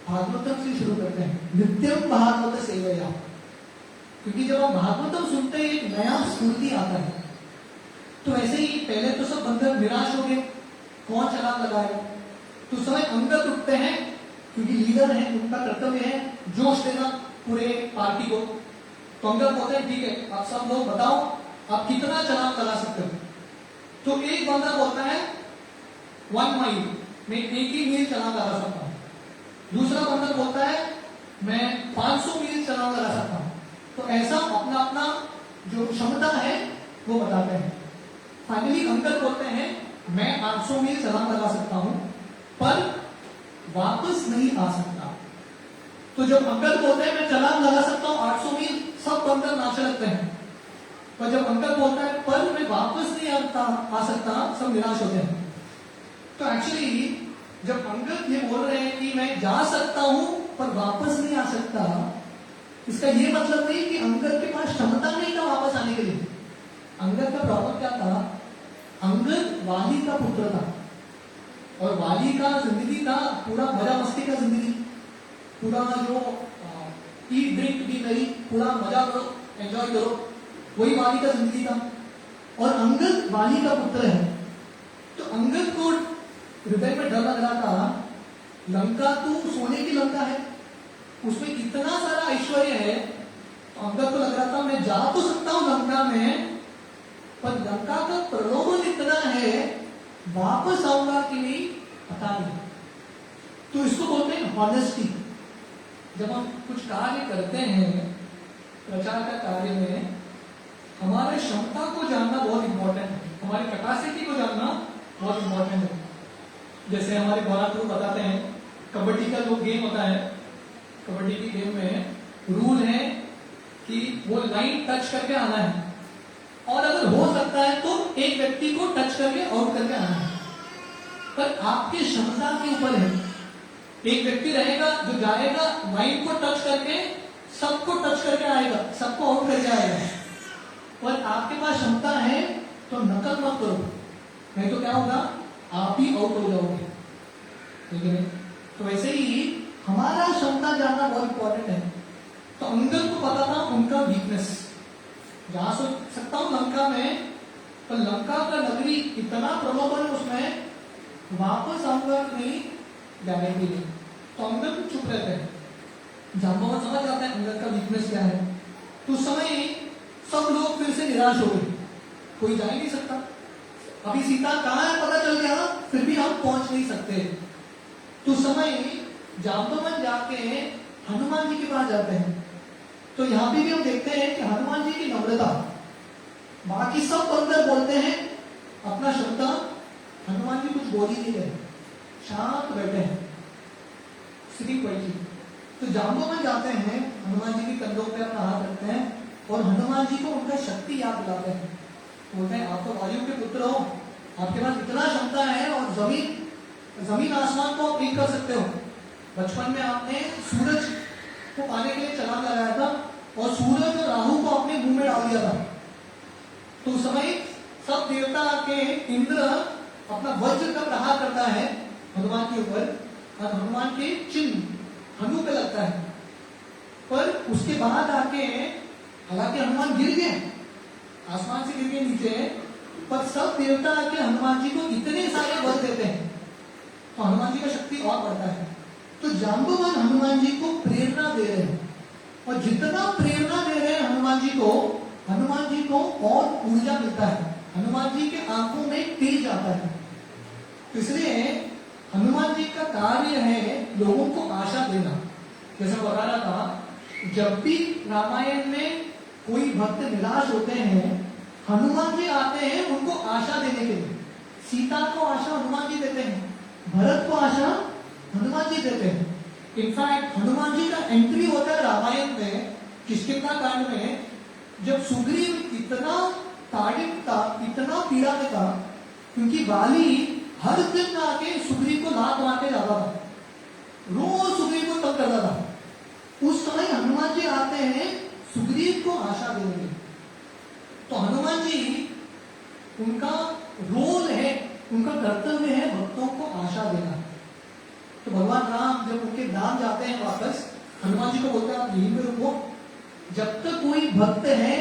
भागवतम से शुरू करते हैं, नित्यम भागवत सेवया। क्योंकि जब हम भागवतम सुनते हैं एक नया स्फूर्ति आता है। तो ऐसे ही पहले तो सब बंदर निराश हो गए, कौन छलांग लगाएगा? तो उस समय अंगद उठते हैं क्योंकि लीडर है, उनका कर्तव्य है जोश देना पूरे पार्टी को। तो अंगद बोलते हैं ठीक है आप सब लोग बताओ आप कितना छलांग लगा सकते हो। तो एक बंदा बोलता है 1 माइल, मैं 1 ही मील छलांग लगा सकता हूँ। दूसरा बंदा बोलता है मैं 500 मील छलांग लगा सकता हूँ। तो ऐसा अपना अपना जो क्षमता है वो बताते हैं। फाइनली अंकल बोलते हैं मैं 800 मील छलांग लगा सकता हूं पर वापस नहीं आ सकता। तो जब अंकल बोलते हैं मैं छलांग लगा सकता हूं 800 मील, सब बंदर नाचने लगते हैं। पर जब अंकल बोलता है पर मैं वापस नहीं आ सकता, सब निराश होते हैं। तो एक्चुअली जब अंकल ये बोल रहे हैं कि मैं जा सकता हूं पर वापस नहीं आ सकता, इसका ये मतलब नहीं कि अंगद के पास क्षमता नहीं था वापस आने के लिए। अंगद का प्रॉब्लम क्या था? अंगद वाली का पुत्र था और वाली का जिंदगी था पूरा मजा मस्ती का जिंदगी, पूरा जो ईट ड्रिंक भी नहीं, पूरा मजा करो एंजॉय करो, वही वाली का जिंदगी था। और अंगद वाली का पुत्र है। तो अंगद को हृदय में डर लग रहा था, लंका तो सोने की लंका है, उसमें इतना सारा ऐश्वर्य है। तो अंगद को लग रहा था मैं जा तो सकता हूं लंका में, पर लंका का प्रलोभन इतना है वापस आऊंगा कि नहीं पता नहीं। तो इसको बोलते हैं हॉनेस्टी। जब हम कुछ कार्य करते हैं प्रचार का कार्य में, हमारे क्षमता को जानना बहुत इंपॉर्टेंट है, हमारी कैपेसिटी को जानना बहुत इंपॉर्टेंट है। जैसे हमारे गौरव गुरु बताते हैं कबड्डी का जो गेम होता है, कबड्डी की गेम में रूल है कि वो लाइन टच करके आना है और अगर हो सकता है तो एक व्यक्ति को टच करके आउट करके आना है। पर आपकी क्षमता के ऊपर है। एक व्यक्ति रहेगा जो जाएगा लाइन को टच करके सबको टच करके आएगा, सबको आउट करके आएगा। पर आपके पास क्षमता है तो नकल मत करो, नहीं तो क्या होगा आप ही आउट हो जाओगे, ठीक है? तो वैसे ही हमारा क्षमता जानना बहुत इंपॉर्टेंट है। तो अंगद को पता था उनका वीकनेस, जा सकता हूं लंका में, पर लंका का नगरी इतना प्रलोभन उसमें, वापस आऊंगा नहीं गारंटी नहीं। तो अंदर कुछ चुप रहते हैं, जांबवान समझ जाते हैं अंदर का वीकनेस क्या है। तो उस समय सब लोग फिर से निराश हो गए, कोई जा ही नहीं सकता, अभी सीता कहाँ है पता चल गया, फिर भी हम पहुंच नहीं सकते। तो समय जांबवान जाके हनुमान जी के पास जाते हैं। तो यहाँ पे भी हम देखते हैं कि हनुमान जी की नम्रता, बाकी सब अंदर बोलते हैं अपना शब्द, हनुमान जी कुछ बोल ही नहीं रहे, शांत बैठे हैं सिर्फ बैठी। तो जांबवान जाते हैं, हनुमान जी के कंधों पे अपना हाथ रखते हैं और हनुमान जी को उनका शक्ति याद दिलाते हैं। बोलते हैं आप तो वायु के पुत्र हो, आपके पास इतना क्षमता है और जमीन आसमान को आप ठीक कर सकते हो। बचपन में आपने सूरज को पाने के लिए छलांग लगाया था और सूरज और राहु को अपने मुंह में डाल दिया था। तो उस समय सब देवता के इंद्र अपना वज्र का प्रहार करता है हनुमान के ऊपर और हनुमान के चिन्ह हनु पे लगता है। पर उसके बाद आके हालांकि हनुमान गिर गए, आसमान से गिर गए नीचे, पर सब देवता आके हनुमान जी को इतने सारे वर देते हैं तो हनुमान जी का शक्ति और बढ़ता है। तो जांबवान हनुमान जी को प्रेरणा दे रहे हैं और जितना प्रेरणा दे रहे हैं हनुमान जी को और ऊर्जा मिलता है, हनुमान जी के आंखों में तेज आता है। तो इसलिए हनुमान जी का कार्य है लोगों को आशा देना। जैसा बता रहा था, जब भी रामायण में कोई भक्त निराश होते हैं, हनुमान जी आते हैं उनको आशा देने के लिए। सीता को आशा हनुमान जी देते हैं, भरत को आशा हनुमान जी देते हैं। इनफैक्ट हनुमान जी का एंट्री होता है रामायण में किष्किंधा कांड में, जब सुग्रीव इतना ताड़ित था, इतना पीड़ा में था, क्योंकि वाली हर दिन आके सुग्रीव को लात मार के जाता था, रोज सुग्रीव को तंग करता था। उस समय हनुमान जी आते हैं सुग्रीव को आशा देंगे। तो हनुमान जी उनका रोल है, उनका कर्तव्य है भक्तों को आशा देना। तो भगवान राम जब उनके धाम जाते हैं वापस, हनुमान जी को बोलते हैं आप यहीं पे रुको, जब तक कोई भक्त है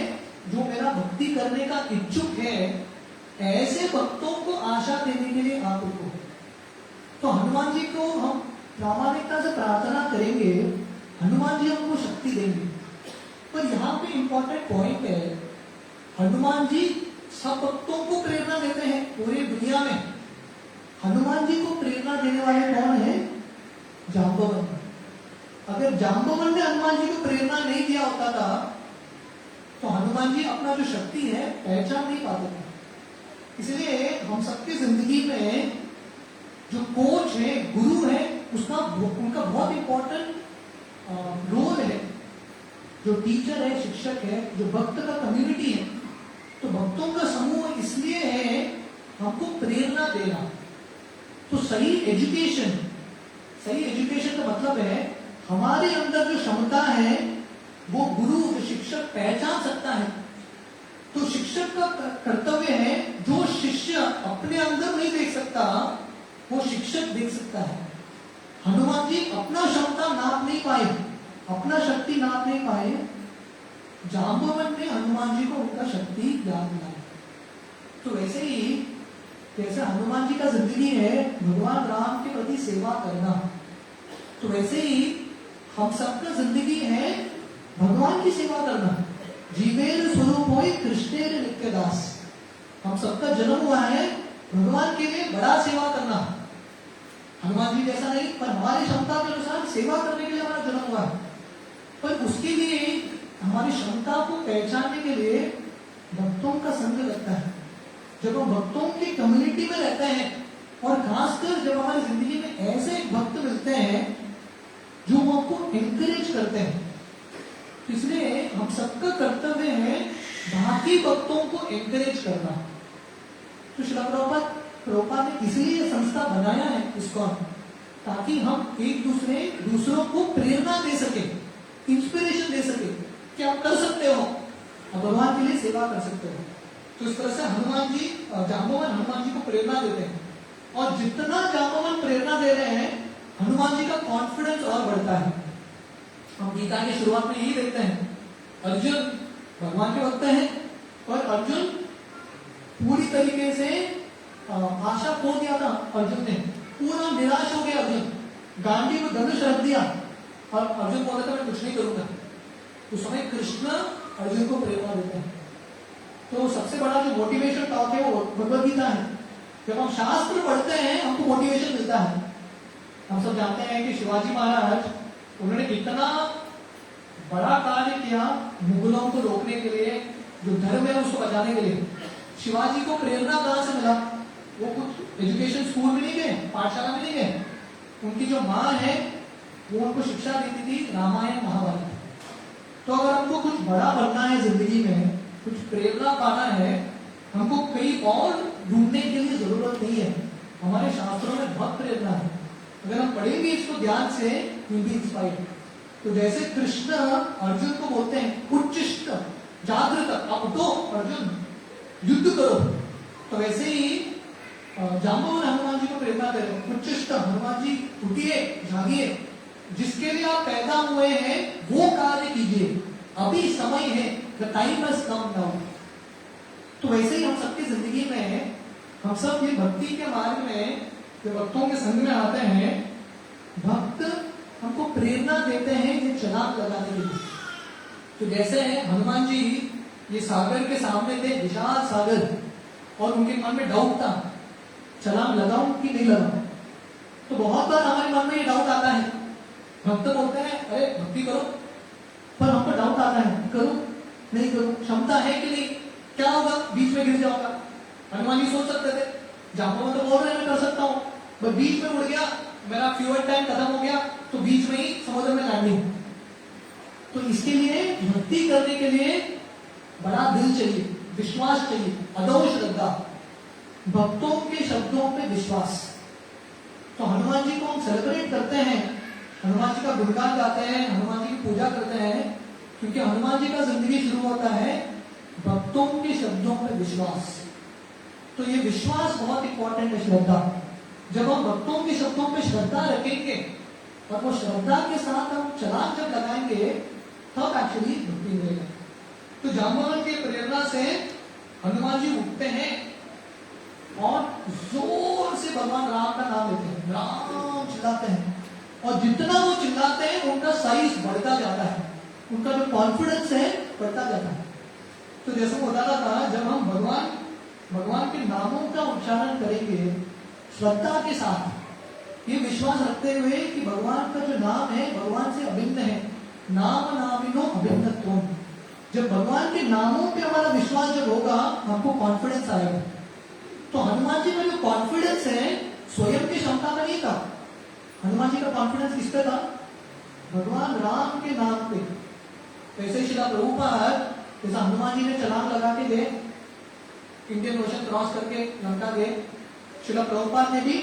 जो मेरा भक्ति करने का इच्छुक है, ऐसे भक्तों को आशा देने के लिए आप रुको। तो हनुमान जी को हम प्रामाणिकता से प्रार्थना करेंगे, हनुमान जी हमको शक्ति देंगे। पर यहाँ पे इंपॉर्टेंट पॉइंट है, हनुमान जी सब भक्तों को प्रेरणा देते हैं पूरी दुनिया में। हनुमान जी को प्रेरणा देने वाले कौन है? जांबवान। अगर जांबवान ने हनुमान जी को प्रेरणा नहीं दिया होता था तो हनुमान जी अपना जो शक्ति है पहचान नहीं पाते थे। इसलिए हम सबकी जिंदगी में जो कोच है, गुरु है, उनका बहुत इंपॉर्टेंट रोल है। जो टीचर है, शिक्षक है, जो भक्त का कम्युनिटी है, तो भक्तों का समूह इसलिए है हमको प्रेरणा देना। तो सही एजुकेशन का मतलब है हमारे अंदर जो क्षमता है वो गुरु, जो शिक्षक पहचान सकता है। तो शिक्षक का कर्तव्य है, जो शिष्य अपने अंदर नहीं देख सकता वो शिक्षक देख सकता है। हनुमान जी अपना क्षमता नाप नहीं पाए, अपना शक्ति नाप नहीं पाए, जांबवान ने हनुमान जी को उनका शक्ति याद दिलाई। तो वैसे ही जैसे हनुमान जी का जिंदगी है भगवान राम के प्रति सेवा करना, तो वैसे ही हम सबका जिंदगी है भगवान की सेवा करना। जीवेर स्वरूप होई कृष्णेर नित्य दास। हम सबका जन्म हुआ है भगवान के लिए बड़ा सेवा करना। हनुमान जी जैसा नहीं, पर हमारी क्षमता के अनुसार सेवा करने के लिए हमारा जन्म हुआ है। पर उसके लिए हमारी क्षमता को पहचानने के लिए भक्तों का संग लगता है। जब हम भक्तों की कम्युनिटी में रहते हैं और खासकर जब हमारी जिंदगी में ऐसे भक्त मिलते हैं जो हमको एनकरेज करते हैं, इसलिए हम सबका कर्तव्य है बाकी भक्तों को एनकरेज करना। तो श्रील प्रभुपाद ने इसलिए संस्था बनाया है इसको, ताकि हम एक दूसरों को प्रेरणा दे सके, इंस्पिरेशन दे सके कि आप कर सकते हो, आप भगवान के लिए सेवा कर सकते हो। तो इस तरह से जांबवान हनुमान जी को प्रेरणा देते हैं, और जितना जांबवान प्रेरणा दे रहे हैं हनुमान जी का कॉन्फिडेंस और बढ़ता है। हम गीता की शुरुआत में यही देखते हैं, अर्जुन भगवान के भक्त हैं, और अर्जुन पूरी तरीके से आशा खो दिया था। अर्जुन ने पूरा निराश हो गया अर्जुन गांधी को धनुष रख दिया और अर्जुन बोला था मैं कुछ नहीं करूंगा, उस समय कृष्ण अर्जुन को प्रेरणा देते हैं। तो सबसे बड़ा जो मोटिवेशन टॉक है वो भगवद गीता है। जब हम शास्त्र पढ़ते हैं हमको मोटिवेशन मिलता है। हम सब जानते हैं कि शिवाजी महाराज उन्होंने कितना बड़ा कार्य किया मुगलों को रोकने के लिए, जो धर्म है उसको बचाने के लिए। शिवाजी को प्रेरणा कहां से मिला? वो कुछ एजुकेशन स्कूल में नहीं गए, पाठशाला में नहीं गए। उनकी जो माँ है वो उनको शिक्षा देती थी रामायण महाभारत। तो अगर हमको कुछ बड़ा बनना है जिंदगी में, कुछ प्रेरणा पाना है, हमको कहीं और ढूंढने के लिए जरूरत नहीं है। हमारे शास्त्रों में बहुत प्रेरणा है। अगर हम पढ़ेंगे इसको ध्यान से, इंस्पायर्ड। तो जैसे कृष्ण अर्जुन को बोलते हैं उच्चिष्ट जागृत, अब उठो अर्जुन, युद्ध करो। तो वैसे ही जांबवन हनुमान जी को प्रेरणा दे रहे हैं, उच्चिष्ट हनुमान जी उठिए, जागिए, जिसके लिए आप पैदा हुए हैं वो कार्य कीजिए, अभी समय है, the time has come now. तो वैसे ही हम सबकी जिंदगी में, हम सब ये भक्ति के मार्ग में, जो भक्तों के संग में आते हैं, भक्त हमको प्रेरणा देते हैं ये छलांग लगाने के लिए। तो जैसे हनुमान जी ये सागर के सामने थे, विशाल सागर, और उनके मन में डाउट था, छलांग लगाऊं कि नहीं लगाऊं। तो बहुत बार हमारे मन में ये डाउट आता है। भक्त बोलते हैं अरे भक्ति करो, पर हमको डाउट आता है करूं नहीं करूं, क्षमता है कि नहीं, क्या होगा, बीच में गिर जाऊंगा। हनुमान जी सोच सकते थे, जांबवन तो बोल रहे हैं मैं कर सकता हूं, पर बीच में उड़ गया, मेरा फ्यूअल टैंक खत्म हो गया, तो बीच में ही समुद्र में लैंडिंग। तो इसके लिए भक्ति करने के लिए बड़ा दिल चाहिए, विश्वास चाहिए, अदौश श्रद्धा, भक्तों के शब्दों पे विश्वास। तो हनुमान जी को हम सेलिब्रेट करते हैं, हनुमान जी का गुणगान गाते हैं, हनुमान जी की पूजा करते हैं, क्योंकि हनुमान जी का जिंदगी शुरू होता है भक्तों के शब्दों पे विश्वास। तो ये विश्वास बहुत इंपॉर्टेंट है, श्रद्धा। जब हम भक्तों के शब्दों पे श्रद्धा रखेंगे और वो श्रद्धा के साथ हम छलांग जब लगाएंगे तब एक्चुअली भक्ति मिलेगा। तो जांबवन की प्रेरणा से हनुमान जी उठते हैं और जोर से भगवान राम का नाम लेते हैं, राम चिल्लाते हैं, और जितना वो चिल्लाते हैं उनका साइज बढ़ता जाता है, उनका जो कॉन्फिडेंस है बढ़ता जाता है। तो जैसे वो बताता था, जब हम भगवान के नामों का उच्चारण करेंगे श्रद्धा के साथ, ये विश्वास रखते हुए कि भगवान का जो नाम है भगवान से अभिन्न है, नाम नामिनो अभिन्नत्वम। जब भगवान के नामों पे हमारा विश्वास जब होगा, हमको कॉन्फिडेंस आएगा। तो हनुमान जी का जो कॉन्फिडेंस है स्वयं की क्षमता में नहीं था। हनुमान जी का कॉन्फिडेंस किस पे था? भगवान राम के नाम पे। वैसे शिला प्रभुपाद, जैसा हनुमान जी ने छलांग लगा के गए, इंडियन ओशन क्रॉस करके लंका गए, शिला प्रभुपाद ने भी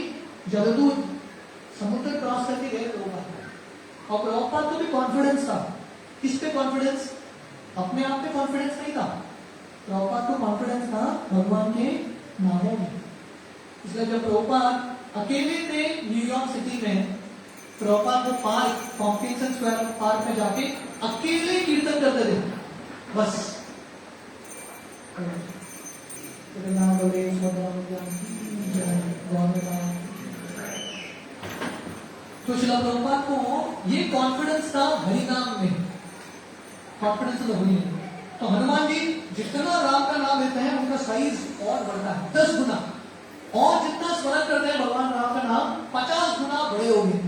जलदूत समुद्र क्रॉस करके गए प्रभुपाद। और प्रभुपाद को भी कॉन्फिडेंस था। किस पे कॉन्फिडेंस? अपने आप पे कॉन्फिडेंस नहीं था, प्रभुपाद को कॉन्फिडेंस था भगवान के नामों में। इसलिए जब प्रभुपाद अकेले थे न्यूयॉर्क सिटी में, प्रभुपाद को पार्क, टॉम्किंसन स्क्वायर पार्क में जाके अकेले कीर्तन करते थे, बस। तो शिला प्रभुपाद को ये कॉन्फिडेंस था हरि नाम में, कॉन्फिडेंस तो होनी है। तो हनुमान जी जितना राम का नाम लेते हैं उनका साइज और बढ़ता है 10 गुना, और जितना स्मरण करते हैं भगवान राम का नाम 50 गुना बड़े हो गए।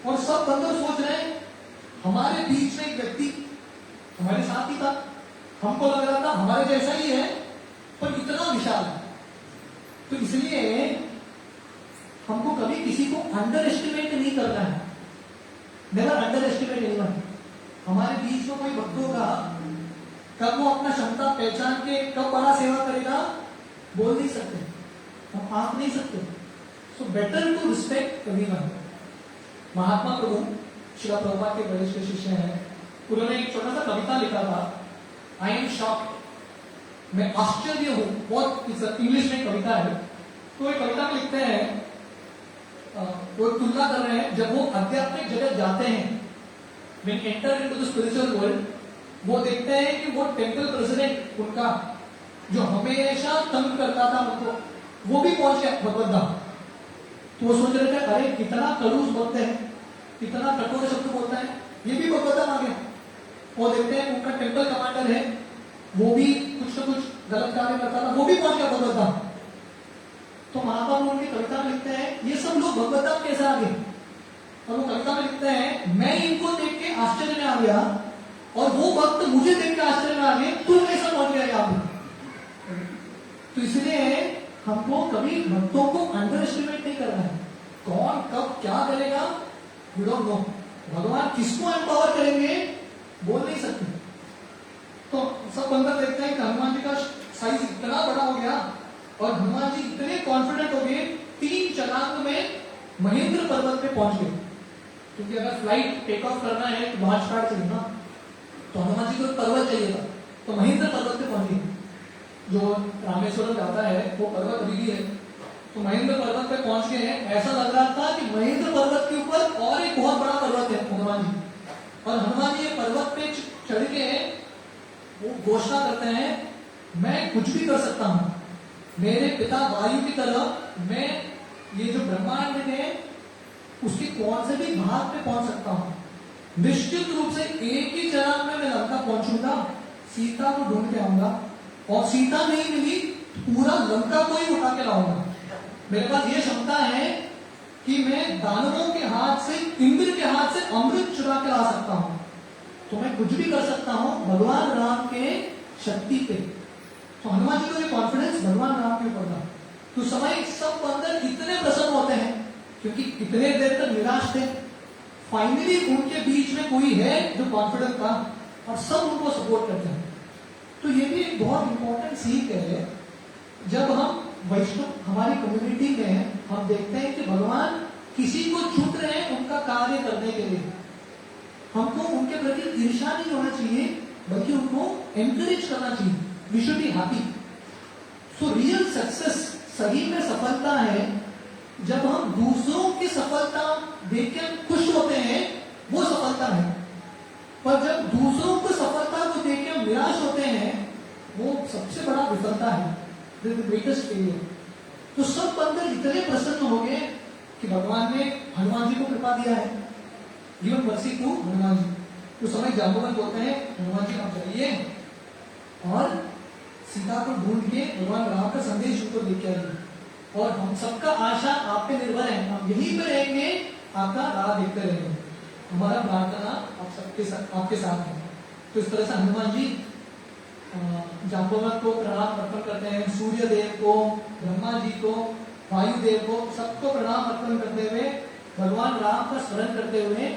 और सब बंदर सोच रहे हैं हमारे बीच में एक व्यक्ति हमारे साथ ही था, हमको लग रहा था हमारे जैसा ही है, पर इतना विशाल है। तो इसलिए हमको कभी किसी को अंडर एस्टिमेट नहीं करना है, नेवर अंडर एस्टिमेट एनीवन। हमारे बीच में कोई भक्त होगा, कब वो अपना क्षमता पहचान के कब बड़ा सेवा करेगा बोल नहीं सकते, हम आंक नहीं सकते। So better to respect everyone. महात्मा प्रभु शिला प्रभुपाद के वरिष्ठ शिष्य हैं, उन्होंने एक छोटा सा कविता लिखा था, आई एम शॉक्ड, मैं आश्चर्य हूं, बहुत इंग्लिश में कविता है। तो एक कविता में लिखते हैं, वो तुलना कर रहे हैं, जब वो आध्यात्मिक जगत जाते हैं, when enter into the spiritual world, वो देखते हैं कि वो टेंपल प्रेसिडेंट उनका जो हमेशा तंग करता था उनको, वो भी पहुंच गया भगवत धाम। तो वो सोच रहे थे अरे कितना खड़ूस भक्त है, कितना कठोर शब्द बोलता है, ये भी भगवतम आ गया। और देखते हैं उनका टेंपल कमांडर है, वो भी कुछ न कुछ गलत कार्य करता था, वो भी पहुंच गया भगवतम। तो महाप्रभु उनकी कविता में लिखते हैं ये सब लोग भगवतम कैसे आ गए, और वो कविता में लिखते हैं मैं इनको देख के आश्चर्य में आ गया और वो भक्त मुझे देख के आश्चर्य में आ गए, तुम कैसा पहुंच गया यहाँ पे। तो इसलिए हमको कभी भक्तों को अंडर एस्टिमेट नहीं करना है। कौन कब क्या करेगा वी डोंट नो, भगवान किसको एम्पावर करेंगे बोल नहीं सकते। तो सब बंदर देखते हैं कि हनुमान जी का साइज इतना बड़ा हो गया और हनुमान जी इतने कॉन्फिडेंट हो गए 3 छलांग में महेंद्र पर्वत पे पहुंच गए। क्योंकि अगर फ्लाइट टेक ऑफ करना है तो लॉन्च पैड चाहिए ना, तो हनुमान जी को पर्वत चाहिए था, तो महेंद्र पर्वत पे पहुंच गए। जो रामेश्वरम जाता है वो पर्वत अभी भी है, तो महेंद्र पर्वत पे पहुंच गए हैं। ऐसा लग रहा था कि महेंद्र पर्वत के ऊपर और एक बहुत बड़ा पर्वत है हनुमान जी, और हनुमान जी ये पर्वत पे चढ़ के वो घोषणा करते हैं मैं कुछ भी कर सकता हूं, मेरे पिता वायु की तरह मैं ये जो ब्रह्मांड है उसके कौन से भी भाग पे पहुंच सकता हूं। निश्चित रूप से एक ही चरण में मैं लंका पहुंचूंगा, सीता को ढूंढ के आऊंगा, और सीता नहीं मिली पूरा लंका को ही उठा के लाऊंगा। मेरे पास ये क्षमता है कि मैं दानवों के हाथ से, इंद्र के हाथ से अमृत चुरा के ला सकता हूं, तो मैं कुछ भी कर सकता हूं भगवान राम के शक्ति पे। तो हनुमान जी को ये कॉन्फिडेंस भगवान राम के ऊपर था। तो समय सब बंदर इतने प्रसन्न होते हैं क्योंकि कितने देर तक निराश थे, फाइनली उनके बीच में कोई है जो कॉन्फिडेंट था और सब उनको सपोर्ट करते हैं। तो ये भी एक बहुत इंपॉर्टेंट सीख है। जब हम वैष्णव हमारी कम्युनिटी में हम देखते हैं कि भगवान किसी को छूट रहे हैं उनका कार्य करने के लिए, हमको उनके प्रति ईर्ष्या नहीं होना चाहिए बल्कि उनको एनकरेज करना चाहिए। We should be happy. So real success, सही में सफलता है जब हम दूसरों की सफलता देख के खुश होते हैं, वो सफलता है। पर जब दूसरों की सफलता को देख के हम निराश होते हैं, वो सबसे बड़ा विफलता है, ग्रेटेस्ट फेलियर। तो सब बंदर इतने प्रसन्न हो गए कि भगवान ने हनुमान जी को कृपा दिया है, given mercy to Hanuman ji. तो समय जाम्बवन बोलते हैं हनुमान जी आप जाइए और सीता को ढूंढ के भगवान राम का संदेश उनको लेके आइए, और हम सबका आशा आप पे निर्भर है, हम यहीं पे रहेंगे, आपका राह देखते रहेंगे, हमारा प्रार्थना आप सबके साथ आपके साथ है। तो इस तरह से हनुमान जी जाम्बवत को प्रणाम अर्पण करते हैं, सूर्य देव को, ब्रह्मा जी को, वायु देव को, सबको प्रणाम अर्पण करते हुए भगवान राम का स्मरण करते हुए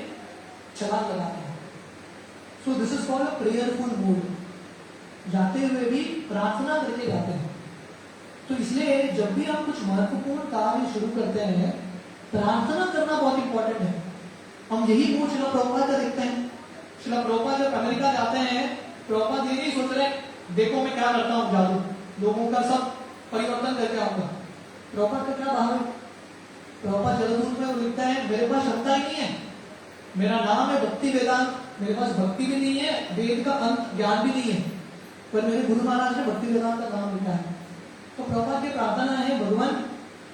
छलांग लगाते हैं। So this is called a prayerful mood. जाते हुए भी प्रार्थना करके जाते हैं। तो इसलिए जब भी हम कुछ महत्वपूर्ण कार्य शुरू करते हैं, प्रार्थना करना बहुत इंपॉर्टेंट है। हम यही मूड शिला प्रभुपाद का देखते हैं। शिला प्रभुपाद जब अमेरिका जाते हैं, प्रभुपाद ये नहीं सोच रहे देखो मैं क्या करता हूँ जादू, लोगों का सब परिवर्तन करके आऊंगा। प्रभुपाद का क्या भाव है? प्रभुपाद जलदूत में वो लिखता है मेरे पास क्षमता ही नहीं है, मेरा नाम है भक्ति वेदांत, मेरे पास भक्ति भी नहीं है, वेद का अंत ज्ञान भी नहीं है, पर मेरे गुरु महाराज ने भक्ति वेदांत का नाम लिखा है। तो प्रभुपाद की प्रार्थना है भगवान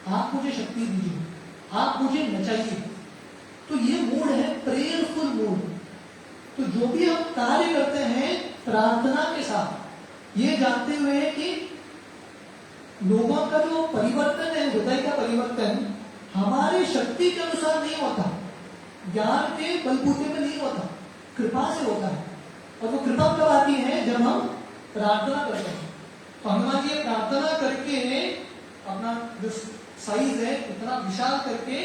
आप मुझे शक्ति दीजिए, आप मुझे नचाइए। तो ये मूड है प्रेयरफुल मूड। तो जो भी हम कार्य करते हैं प्रार्थना के साथ, ये जानते हुए कि लोगों का जो परिवर्तन है, हृदय का परिवर्तन हमारी शक्ति के अनुसार नहीं होता, ज्ञान के बलबूते में नहीं होता, कृपा से होता है। और वो कृपा कब आती है? जब हम प्रार्थना करते हैं। तो हनुमान जी प्रार्थना करके अपना जो साइज है इतना विशाल करके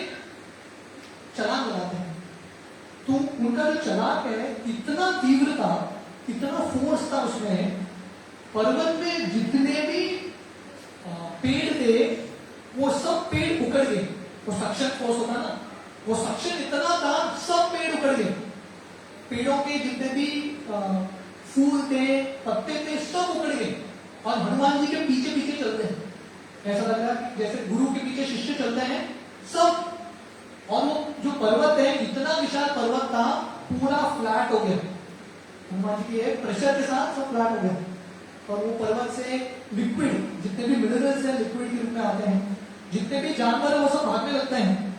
छलांग लगाते हैं। तो उनका जो छलांग है इतना तीव्र था, इतना फोर्स था उसमें, पर्वत में जितने भी पेड़ थे वो सब पेड़ उखड़ गए। वो सक्शन फोर्स होता ना, वो सक्शन इतना था सब पेड़ उखड़ गए। पेड़ों के जितने भी फूल थे, पत्ते थे, सब उखड़ गए और हनुमान जी के पीछे पीछे चलते हैं। ऐसा लग रहा है जैसे गुरु के पीछे शिष्य चलते हैं सब। और वो जो पर्वत है इतना विशाल पर्वत था, पूरा फ्लैट हो गया हनुमान जी के प्रेशर के साथ, सब फ्लैट हो गया। और वो पर्वत से लिक्विड, जितने भी मिनरल्स हैं लिक्विड के रूप में आते हैं, जितने भी जानवर है वो सब भागने लगते हैं।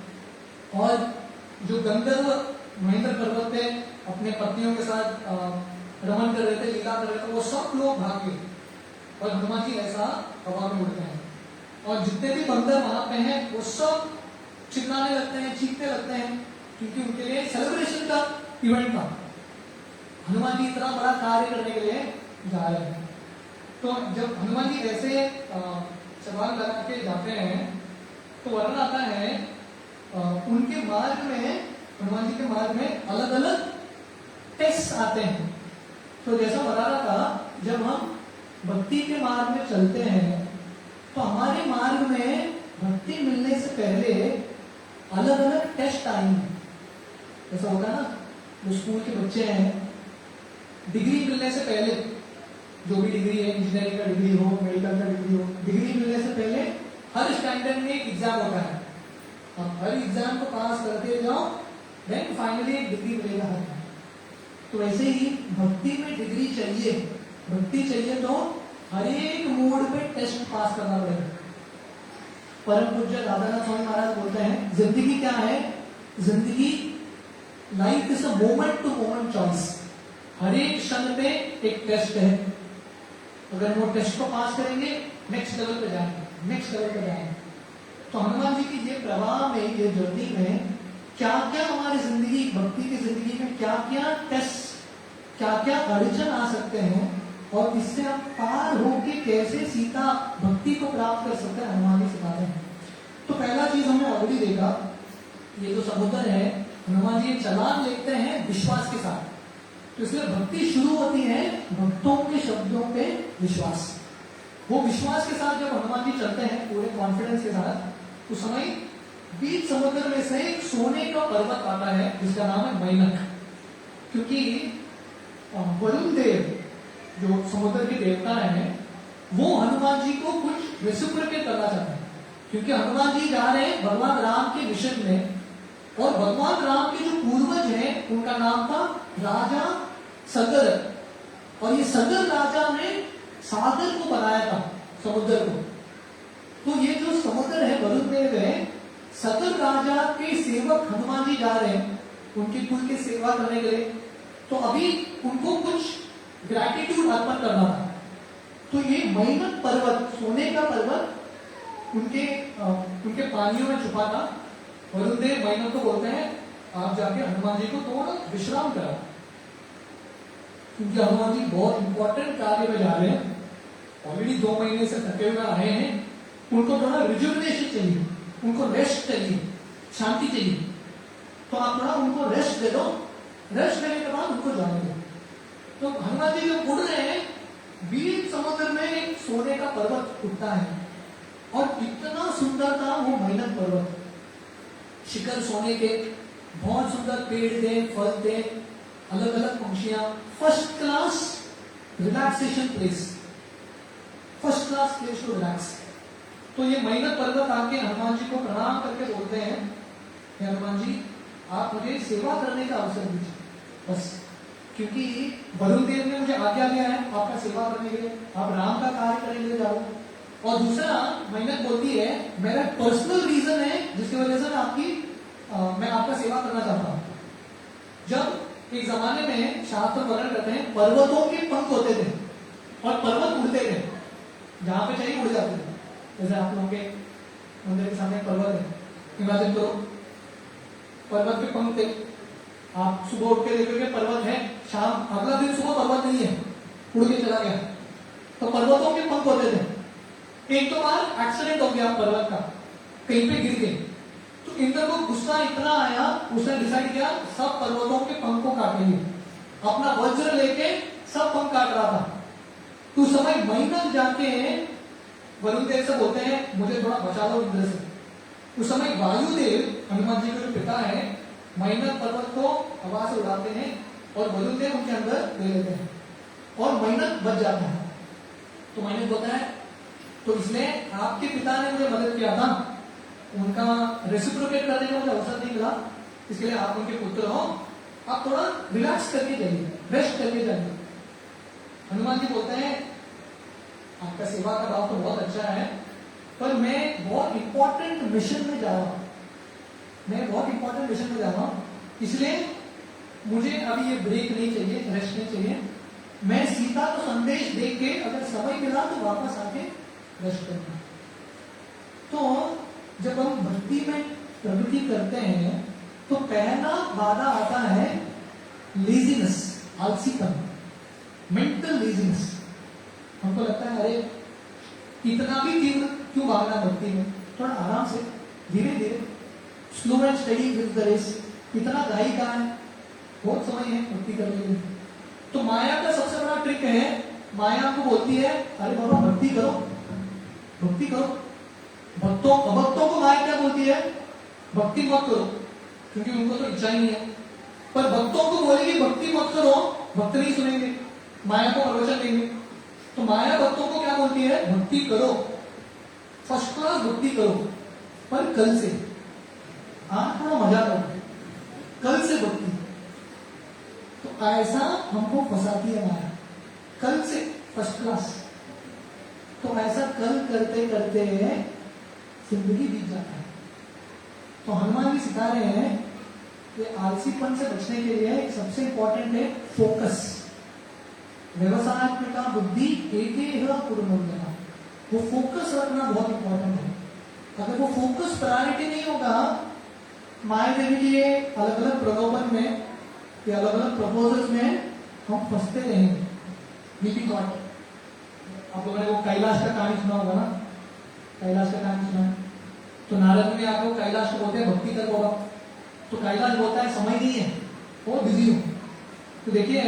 और जो गंधर्व महेंद्र पर्वत पे अपने पत्नियों के साथ रमन कर रहे थे, लीला कर रहे थे, वो सब लोग भाग गए और हनुमान जी ऐसा हवा में उड़ते हैं और जितने भी बंदर वहां पे हैं वो सब चिल्लाने लगते हैं, चीखने लगते हैं, क्योंकि उनके लिए सेलिब्रेशन का इवेंट था। हनुमान जी इतना बड़ा कार्य करने के लिए जा रहे हैं। तो जब हनुमान जी ऐसे सवाल लगा के जाते हैं तो वर्णन आता है उनके मार्ग में, हनुमान जी के मार्ग में अलग अलग टेस्ट आते हैं। तो जैसा बता रहा था, जब हम भक्ति के मार्ग में चलते हैं तो हमारे मार्ग में भक्ति मिलने से पहले अलग अलग टेस्ट आएंगे। ऐसा होता है ना, जो स्कूल के बच्चे हैं, डिग्री मिलने से पहले, जो भी डिग्री है, इंजीनियरिंग का डिग्री हो, मेडिकल का डिग्री हो, डिग्री मिलने से पहले हर स्टैंडर्ड में एक एग्जाम होता है। आप हर एग्जाम को पास करते जाओ, देन फाइनली एक डिग्री मिलेगा हर टाइम। तो वैसे ही भक्ति में डिग्री चाहिए, भक्ति चाहिए तो हर एक मोड पे टेस्ट पास करना पड़ेगा। परम पूज्य दादानाथ स्वामी महाराज बोलते हैं, जिंदगी क्या है? जिंदगी life is a moment to moment choice. हर एक क्षण पे एक टेस्ट है, अगर वो टेस्ट को पास करेंगे नेक्स्ट लेवल पे जाएंगे, नेक्स्ट लेवल पे जाएंगे। तो हनुमान जी की ये प्रवाह में, ये जर्नी में क्या क्या हमारी जिंदगी, भक्ति की जिंदगी में क्या क्या टेस्ट, क्या क्या अड़चन आ सकते हैं और इससे आप पार होके कैसे सीता भक्ति को प्राप्त कर सकते हैं, हनुमान जी सिखाते हैं। तो पहला चीज हमने ऑलरेडी देखा, ये जो समुद्र है, हनुमान जी चलान लेते हैं विश्वास के साथ। तो इसलिए भक्ति शुरू होती है भक्तों के शब्दों पे विश्वास। वो विश्वास के साथ जब हनुमान जी चलते हैं पूरे कॉन्फिडेंस के साथ, उस समय बीच समुद्र में से एक सोने का पर्वत आता है जिसका नाम है मैनक। क्योंकि वरुण देव जो समुद्र के देवता है, वो हनुमान जी को कुछ रेसिप्रोकेट करना चाहते हैं, क्योंकि हनुमान जी जा रहे हैं भगवान राम के मिशन में, और भगवान राम के जो पूर्वज हैं उनका नाम था राजा सगर, और ये सगर राजा ने सागर को बनाया था, समुद्र को। तो ये जो समुद्र है, वरुण देव है, सगर राजा के सेवक हनुमान जी जा रहे हैं उनके कुल की सेवा करने के लिए। तो अभी उनको कुछ ग्रैटिट्यूड अर्पण करना था। तो ये मैनक पर्वत, सोने का पर्वत, उनके पानियों में छुपा था। वरुण देव मैनक को बोलते हैं, आप जाके हनुमान जी को थोड़ा विश्राम कराओ, क्योंकि हनुमान जी बहुत इंपॉर्टेंट कार्य में जा रहे हैं, ऑलरेडी 2 महीने से थके हुए आए हैं, उनको थोड़ा रिजुविनेशन चाहिए, उनको रेस्ट चाहिए, शांति चाहिए। तो आप थोड़ा उनको रेस्ट दे दो, रेस्ट देने के बाद उनको जाने दो। तो हनुमान जी जब उड़ रहे हैं, बीच समुद्र में एक सोने का पर्वत उठता है, और इतना सुंदर था वो मैनक पर्वत, शिखर सोने के, बहुत सुंदर पेड़ थे, फल थे, अलग अलग पंक्षियां, first class relaxation place, first class place to relax. तो ये मैनक पर्वत आके हनुमान जी को प्रणाम करके बोलते हैं, हनुमान जी आप मुझे सेवा करने का अवसर दीजिए बस, क्योंकि वरुण देव ने मुझे आज्ञा दिया है आपका सेवा करने के लिए, आप राम का कार्य करने के लिए जाओ। और दूसरा, मैनक बोलती है मेरा पर्सनल रीजन है जिसकी वजह से मैं आपका सेवा करना चाहता हूं। जब एक जमाने में शास्त्र वर्णन करते हैं, पर्वतों के पंख होते थे और पर्वत उड़ते थे, जहां पे चाहिए उड़ जाते थे। जैसे आप लोगों के मंदिर के सामने पर्वत है, इमेजिन करो पर्वत के पंख थे, आप सुबह उठ के देखोगे पर्वत है, शाम अगला दिन सुबह पर्वत नहीं है, उड़ के चला गया। तो पर्वतों के पंख होते थे। एक तो बार एक्सीडेंट हो गया पर्वत का, कहीं पे गिर गए, तो इंद्र को गुस्सा इतना आया, उसने डिसाइड किया सब पर्वतों के पंख को काटेंगे, अपना वज्र लेके सब पंख काट रहा था। तो उस समय मैनक जाके वरुण देव से बोलते हैं मुझे थोड़ा बचा लो इंद्र से। उस समय वायुदेव, हनुमान जी के जो पिता है, मैनक पर्वत को हवा से उड़ाते हैं और वरुण देव उनके अंदर ले लेते हैं और मैनक बच जाता है। तो मैनक बोलता है तो इसलिए आपके पिता ने मुझे मदद किया था, उनका रेसिप्रोकेट करने का मुझे अवसर नहीं मिला, इसके लिए आप उनके पुत्र हो, आप थोड़ा रिलैक्स करके जाइए, रेस्ट करके जाइए। हनुमान जी बोलते हैं आपका सेवा का भाव तो बहुत अच्छा है, पर मैं बहुत इंपॉर्टेंट मिशन में जा रहा हूं, मैं बहुत इंपॉर्टेंट मिशन में जा रहा हूं, इसलिए मुझे अभी ये ब्रेक नहीं चाहिए, रेस्ट नहीं चाहिए, मैं सीता को संदेश दे के अगर समय मिला तो वापस आके रेस्ट करना। तो जब हम भक्ति में प्रगति करते हैं तो पहला बाधा आता है लेजीनेस, आलसीपन, मेंटल लेजीनेस। हमको लगता है अरे इतना भी तीव्र क्यों भागना भक्ति में, थोड़ा आराम से धीरे धीरे, slow and study with the race, इतना गाई कहाँ है, बहुत समय है भक्ति करने के लिए। तो माया का सबसे बड़ा ट्रिक है, माया आपको बोलती है अरे बाबा भक्ति करो, भक्ति करो। भक्तों को माया क्या बोलती है, भक्ति मत करो, क्योंकि उनको तो इच्छा ही नहीं है। पर भक्तों को बोलेगी भक्ति मत करो, भक्त नहीं सुनेंगे, माया को प्रवचन देंगे। तो माया भक्तों को क्या बोलती है, भक्ति करो, फर्स्ट क्लास भक्ति करो, पर कल से, थोड़ा मजा करो, कल से भक्ति। तो ऐसा हमको फंसाती है माया, कल से फर्स्ट क्लास। तो ऐसा कल करते करते जिंदगी बीत जाता है। तो हनुमान जी सिखा रहे हैं कि आलसीपन से बचने के लिए सबसे इंपॉर्टेंट है फोकस। व्यवसायत्मिका बुद्धि एकेह कुरुनंदना, वो फोकस रखना बहुत इंपॉर्टेंट है। अगर वो फोकस प्रायोरिटी नहीं होगा, माया देवी के ये अलग अलग प्रलोभन में या अलग अलग प्रपोजल्स में हम फंसते रहेंगे। मीटिंग कॉट, आप लोगों ने वो कैलाश का कहानी सुना होगा ना, कैलाश का कहानी सुना। तो नारद ने आपको कैलाश को बोलते हैं भक्ति कर बोला, तो कैलाश बोलता है समय नहीं है, वो बिजी हूं। तो देखिए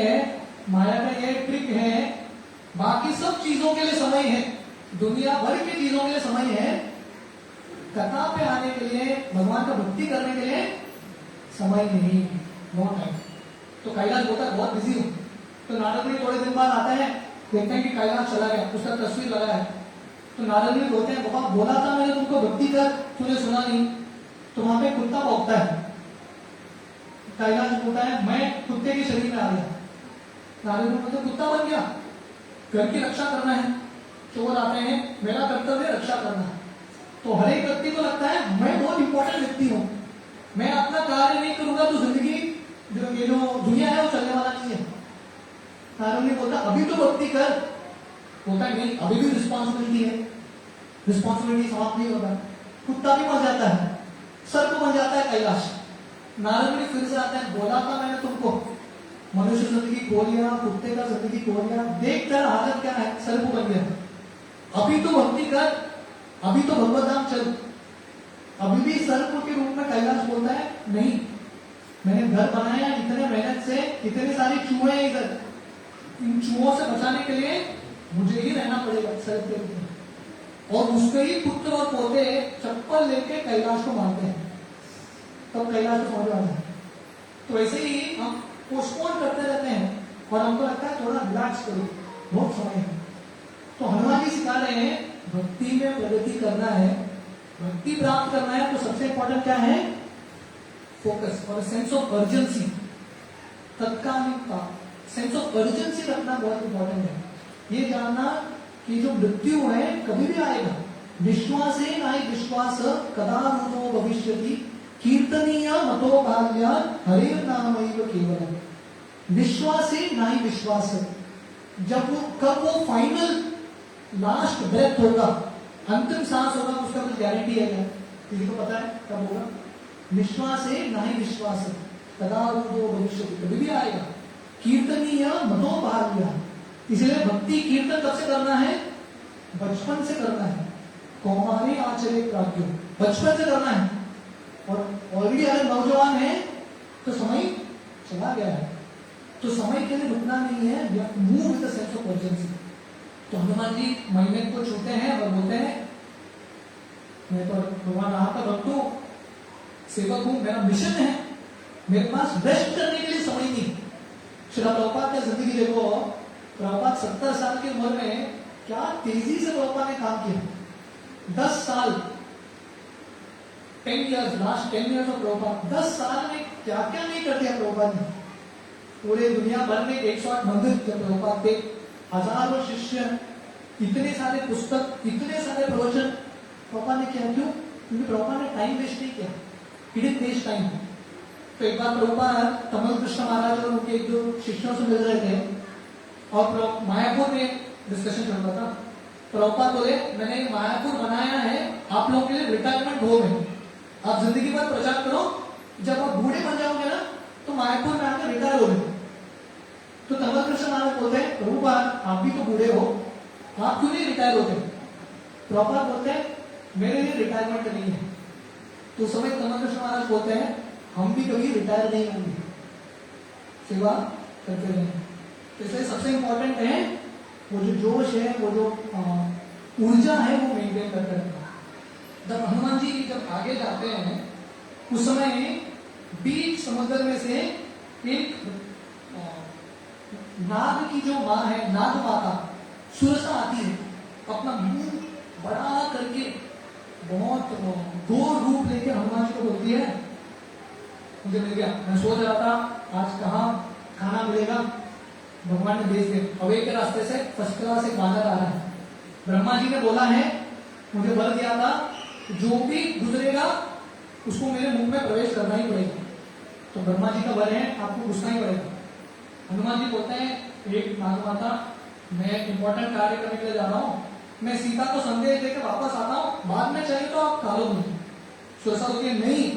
माया का ये ट्रिक है, बाकी सब चीजों के लिए समय है, दुनिया भर की चीजों के लिए समय है, कथा पे आने के लिए, भगवान का भक्ति करने के लिए समय नहीं, नो टाइम। तो कैलाश बोलता है बहुत बिजी हूं। तो नारद ने थोड़े दिन बाद आता है, देखते हैं कि कैलाश चला गया, उसका तस्वीर लगा है। तो नारद ने बोलते हैं बाबा बोला था मैंने तुमको भक्ति कर, तूने सुना नहीं। तो वहां पे कुत्ता भौंकता है, कैलाश बोलता है मैं कुत्ते के शरीर में आ गया। नारद ने बोलते कुत्ता बन गया, घर की रक्षा करना है, चोर आते हैं, मेरा कर्तव्य रक्षा करना है। तो हर एक व्यक्ति को लगता है मैं बहुत इंपॉर्टेंट व्यक्ति हूं, मैं अपना कार्य नहीं करूंगा तो जिंदगी जो ये जो दुनिया है वो चलने वाला नहीं है। नारद ने बोलता अभी तो भक्ति कर, बोलता है नहीं अभी भी रिस्पॉन्सिबिलिटी है, रिस्पॉन्सिबिलिटी समाप्त नहीं होगा। कुत्ता भी मर जाता है, सर्प बन जाता है कैलाश। नारद ने फिर से आता है, बोला था मैंने तुमको, मनुष्य जिंदगी खो लिया, कुत्ते का जिंदगी खो लिया, देख कर हालत क्या है, सर्प बन गया। अभी तो भक्ति कर, अभी तो भगवत धाम चल। अभी भी सर्प के रूप में कैलाश बोलता है नहीं, मैंने घर बनाया इतने मेहनत से, इतने सारे चूहे हैं इधर, इन चूहों से बचाने के लिए मुझे ही रहना पड़ेगा सर्प के रूप में। और उसके ही पुत्र और पोते चप्पल लेके कैलाश को मारते हैं, तब कैलाश को समझ आता है। तो ऐसे ही हम पोस्टपोन करते रहते हैं और हमको लगता है थोड़ा रिलैक्स करो, बहुत समय है। तो हनुमान जी सिखा रहे हैं भक्ति में प्रगति करना है, भक्ति प्राप्त करना है, तो सबसे इंपॉर्टेंट क्या है, फोकस और सेंस ऑफ अर्जेंसी, तत्कालिकता, सेंस ऑफ अर्जेंसी रखना बहुत इंपॉर्टेंट है। ये जानना कि जो मृत्यु है कभी भी आएगा, विश्वासे नाहि विश्वास कदा रूपो भविष्यति, कीर्तनीय मतो भाग्या हरे नामैव केवलम। विश्वासे नाहि विश्वास, जब वो कब वो फाइनल लास्ट ब्रेथ होगा, अंतिम सांस होगा, उसका कुछ गारंटी है क्या, किसी को पता है कब होगा? विश्वास है नहीं विश्वास है, कदा रूपो भविष्यति, कभी भी आएगा। कीर्तनीय मतो भाग्या, इसलिए भक्ति कीर्तन कब से करना है, बचपन से करना है। कौमारे आचरे प्राज्ञो, बचपन से करना है। और ऑलरेडी अगर नौजवान है तो समय चला गया है, तो समय के लिए रुकना नहीं है, move with the sense of urgency. तो हनुमान जी महीने को छूते हैं और बोलते हैं मैं तो भगवान राम का भक्त हूं, सेवक हूं, मेरा मिशन है, मेरे पास रेस्ट करने के लिए समय नहीं। श्री प्रभुपाद की जिंदगी देखो, प्रभुपाद 70 साल की उम्र में क्या तेजी से प्रभुपाद ने काम किया। 10 साल, 10 years, last 10 years of Prabhupada, 10 साल में क्या क्या नहीं कर दिया प्रभुपाद ने। पूरे दुनिया भर में 108 मंदिर थे प्रभुपाद के, हजारों शिष्य, इतने सारे पुस्तक, इतने सारे प्रवचन प्रभुपाद ने किया। क्यों? क्योंकि प्रभुपाद ने टाइम वेस्ट नहीं किया, ही डिडंट वेस्ट टाइम। तो एक बार प्रभुपाद कमल कृष्ण महाराज और उनके एक दो शिष्यों से मिल रहे थे और मायापुर में डिस्कशन चल रहा था। प्रभुपाद बोले मैंने मायापुर बनाया है आप लोगों के लिए रिटायरमेंट होम है, आप जिंदगी भर प्रचार करो, जब आप बूढ़े बन जाओगे ना तो मायापुर में आकर रिटायर हो गए। तो कमल कृष्ण महाराज बोलते हैं प्रभुपाद आप भी तो बूढ़े हो, आप क्यों नहीं रिटायर होते? प्रभुपाद बोलते हैं मेरे लिए रिटायरमेंट नहीं है। तो समय कमल कृष्ण महाराज बोलते हैं हम भी कभी रिटायर नहीं होंगे, सेवा करते रहेंगे। तो इसलिए सबसे इंपॉर्टेंट है वो जो जोश है, वो जो ऊर्जा है वो मेंटेन करते रहना। जब हनुमान जी जब आगे जाते हैं उस समय बीच समुद्र में से एक नाग की जो माँ है, नाग माता सुरसा आती है, अपना मुंह बड़ा करके बहुत घोर रूप लेके हनुमान जी को बोलती है मुझे मिल गया, मैं सोच रहा था आज कहाँ खाना मिलेगा, भगवान ने भेज दिया। अवे के रास्ते से फर्स्ट क्लास एक बादल आ रहा है, ब्रह्मा जी ने बोला है मुझे वर दिया था जो भी गुजरेगा उसको मेरे मुंह में प्रवेश करना ही पड़ेगा। तो ब्रह्मा जी का वर है आपको घुसना ही पड़ेगा। हनुमान जी बोलते हैं एक नाग माता मैं इंपॉर्टेंट कार्य करने के लिए जा रहा हूँ, मैं सीता को संदेश देकर वापस आता हूँ, बाद में चाहिए तो आप खा लो मुझे। सुरसा बोलती है नहीं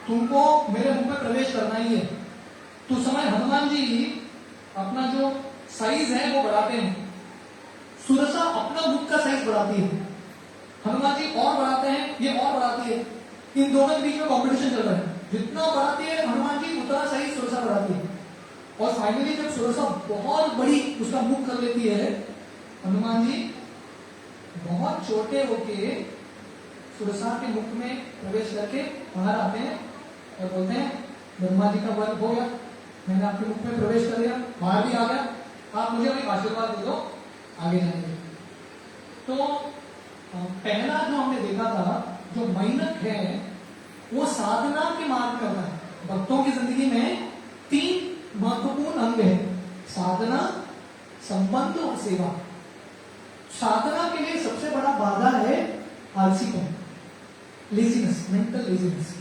तुमको मेरे मुंह में प्रवेश करना ही है। तो समय हनुमान जी अपना जो साइज है वो बढ़ाते हैं, सुरसा अपना मुख का साइज बढ़ाती है, हनुमान जी और बढ़ाते हैं, ये और बढ़ाती है। इन दोनों के बीच में कॉम्पिटिशन चल रहा है, जितना बढ़ाती है हनुमान जी उतना साइज सुरसा बढ़ाती है। और फाइनली जब सुरसा बहुत बड़ी उसका मुख कर लेती है, हनुमान जी बहुत छोटे होके सुरसा के मुख में प्रवेश करके बाहर आते हैं और बोलते हैं ब्रह्मा जी का वर हो गया, मैंने आपके मुख में प्रवेश कर दिया, बाहर भी आ गया, आप मुझे अपनी आशीर्वाद दे दो आगे जाएंगे। तो पहला जो हमने देखा था जो मेहनत है वो साधना के मार्ग में होता है। भक्तों की जिंदगी में 3 महत्वपूर्ण अंग है, साधना, संबंध और सेवा। साधना के लिए सबसे बड़ा बाधा है आलसीपन, लेजीनेस, मेंटल लेजीनेस।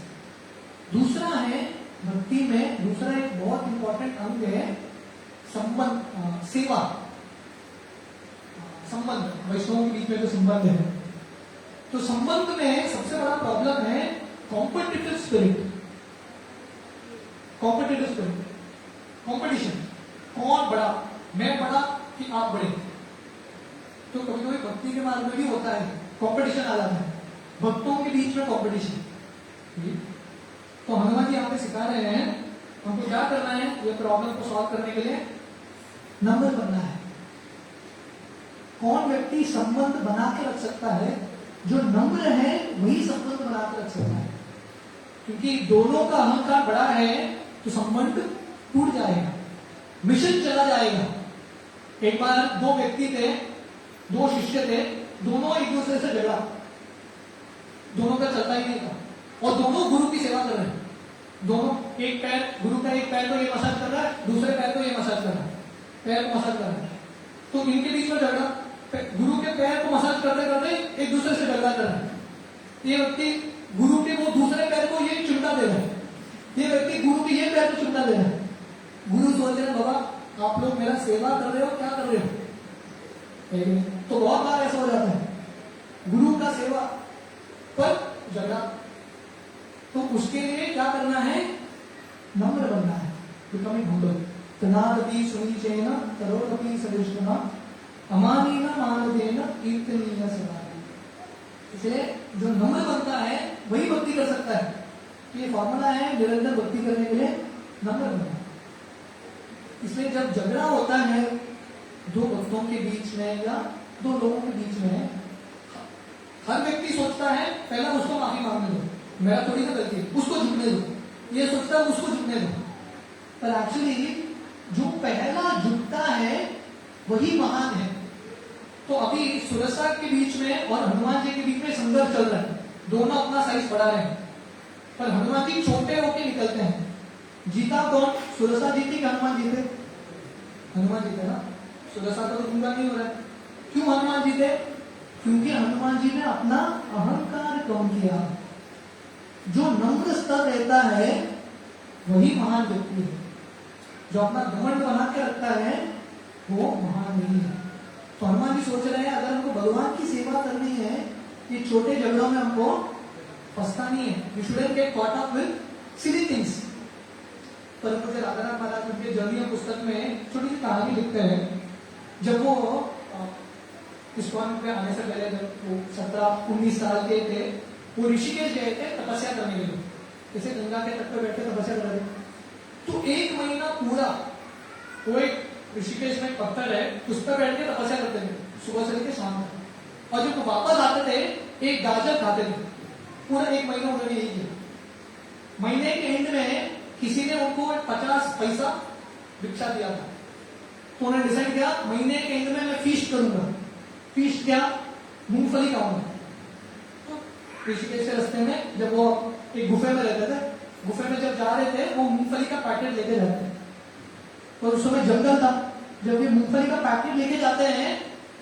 दूसरा है भक्ति में दूसरा एक बहुत इंपॉर्टेंट अंग है संबंध, सेवा, संबंध, वैष्णवों के बीच में जो संबंध है। तो संबंध में सबसे बड़ा प्रॉब्लम है competitive spirit, competitive spirit, competition, कौन बड़ा, मैं बड़ा कि आप बड़े। तो कभी कभी भक्ति के मार्ग में भी होता है, कॉम्पिटिशन आ जाता है, भक्तों के बीच में कॉम्पिटिशन। तो हनुमान जी यहाँ पे सिखा रहे हैं हमको क्या करना है, ये प्रॉब्लम को सॉल्व करने के लिए नंबर बनना है। कौन व्यक्ति संबंध बना के रख सकता है, जो नम्र है वही संबंध बना के रख सकता है। क्योंकि दोनों का अहंकार बड़ा है तो संबंध टूट जाएगा, मिशन चला जाएगा। एक बार 2 व्यक्ति थे, 2 शिष्य थे, दोनों एक दूसरे से झगड़ा, दोनों का चलता ही नहीं था और दोनों गुरु की सेवा कर रहे हैं। दोनों एक पैर, गुरु का एक पैर को ये मसाज कर रहा है, दूसरे पैर को ये मसाज कर रहा है, पैर को मसाज कर रहा है। तो इनके बीच में झगड़ा, गुरु के पैर को मसाज करते करते एक दूसरे से झगड़ा कर रहा है। ये व्यक्ति गुरु के वो दूसरे पैर को ये चिमटा दे रहा है, ये व्यक्ति गुरु के ये पैर को चिमटा दे रहा है। गुरु सोच रहे हैं बाबा आप लोग मेरा सेवा कर रहे हो, क्या कर रहे हो? तो बहुत बार ऐसा हो जाता है, गुरु का सेवा पर झगड़ा। तो उसके लिए क्या करना है, नम्र बनना है, बिकमिंग हम्बल। तनादपि सुनिचेन तरोदपि सविष्णुना अमानीन मानदेन कीर्तनीय सदा। इसलिए जो नम्र बनता है वही भक्ति कर सकता है। ये फॉर्मूला है निरंतर भक्ति करने के लिए, नम्र बनना। इसलिए जब झगड़ा होता है 2 भक्तों के बीच में या 2 लोगों के बीच में, हर व्यक्ति सोचता है पहला उसको माफी मांगने दो, मेरा थोड़ी ना गलती है, उसको झुकने दो। ये सोचता है उसको झुकने दो, पर एक्चुअली जो पहला झुकता है वही महान है। तो अभी सुरसा के बीच में और हनुमान जी के बीच में संघर्ष चल रहा है, दोनों अपना साइज बढ़ा रहे हैं, पर हनुमान जी छोटे होके निकलते हैं। जीता कौन, सुरसा जीती कि हनुमान जीते? हनुमान जीते ना, सुरसा का तो गुंगा नहीं हो रहा है। क्यों हनुमान जीते? क्योंकि हनुमान जी ने अपना अहंकार कम किया। जो नम्र स्तर रहता है वही महान व्यक्ति है। जो अपना घमंड बना के रखता है वो महान नहीं है। तो हनुमान जी सोच रहे हैं अगर हमको भगवान की सेवा करनी है, ये छोटे झगड़ों में हमको फंसना नहीं है। We shouldn't get caught up with silly things. पर मुझे राधानाथ महाराज उनके जर्नी पुस्तक में छोटी सी कहानी लिखते हैं। जब वो इस्कॉन पे आने से पहले, जब वो 17-19 साल के थे, वो ऋषिकेश गए थे तपस्या करने के लिए। जैसे गंगा के तट पर बैठे तपस्या कर रहे थे, तो 1 महीना पूरा वो एक ऋषिकेश में पत्थर है, उस पर बैठ के तपस्या करते थे सुबह से लेकर शाम तक। और जब वो वापस आते थे एक गाजर खाते थे। पूरा 1 महीना उन्होंने यही किया। महीने के एंड में किसी ने उनको 50 पैसा भिक्षा दिया था, तो उन्होंने डिसाइड किया महीने के एंड में मैं फीस्ट करूंगा। फीस्ट क्या? मूंगफली खाऊंगा। तो ऋषिकेश के रास्ते में जब वो एक गुफे में रहते थे, गुफे में जब जा रहे थे वो मूंगफली का पैकेट लेके जाते थे। और उस समय जंगल था। जब ये मूंगफली का पैकेट लेके जाते हैं,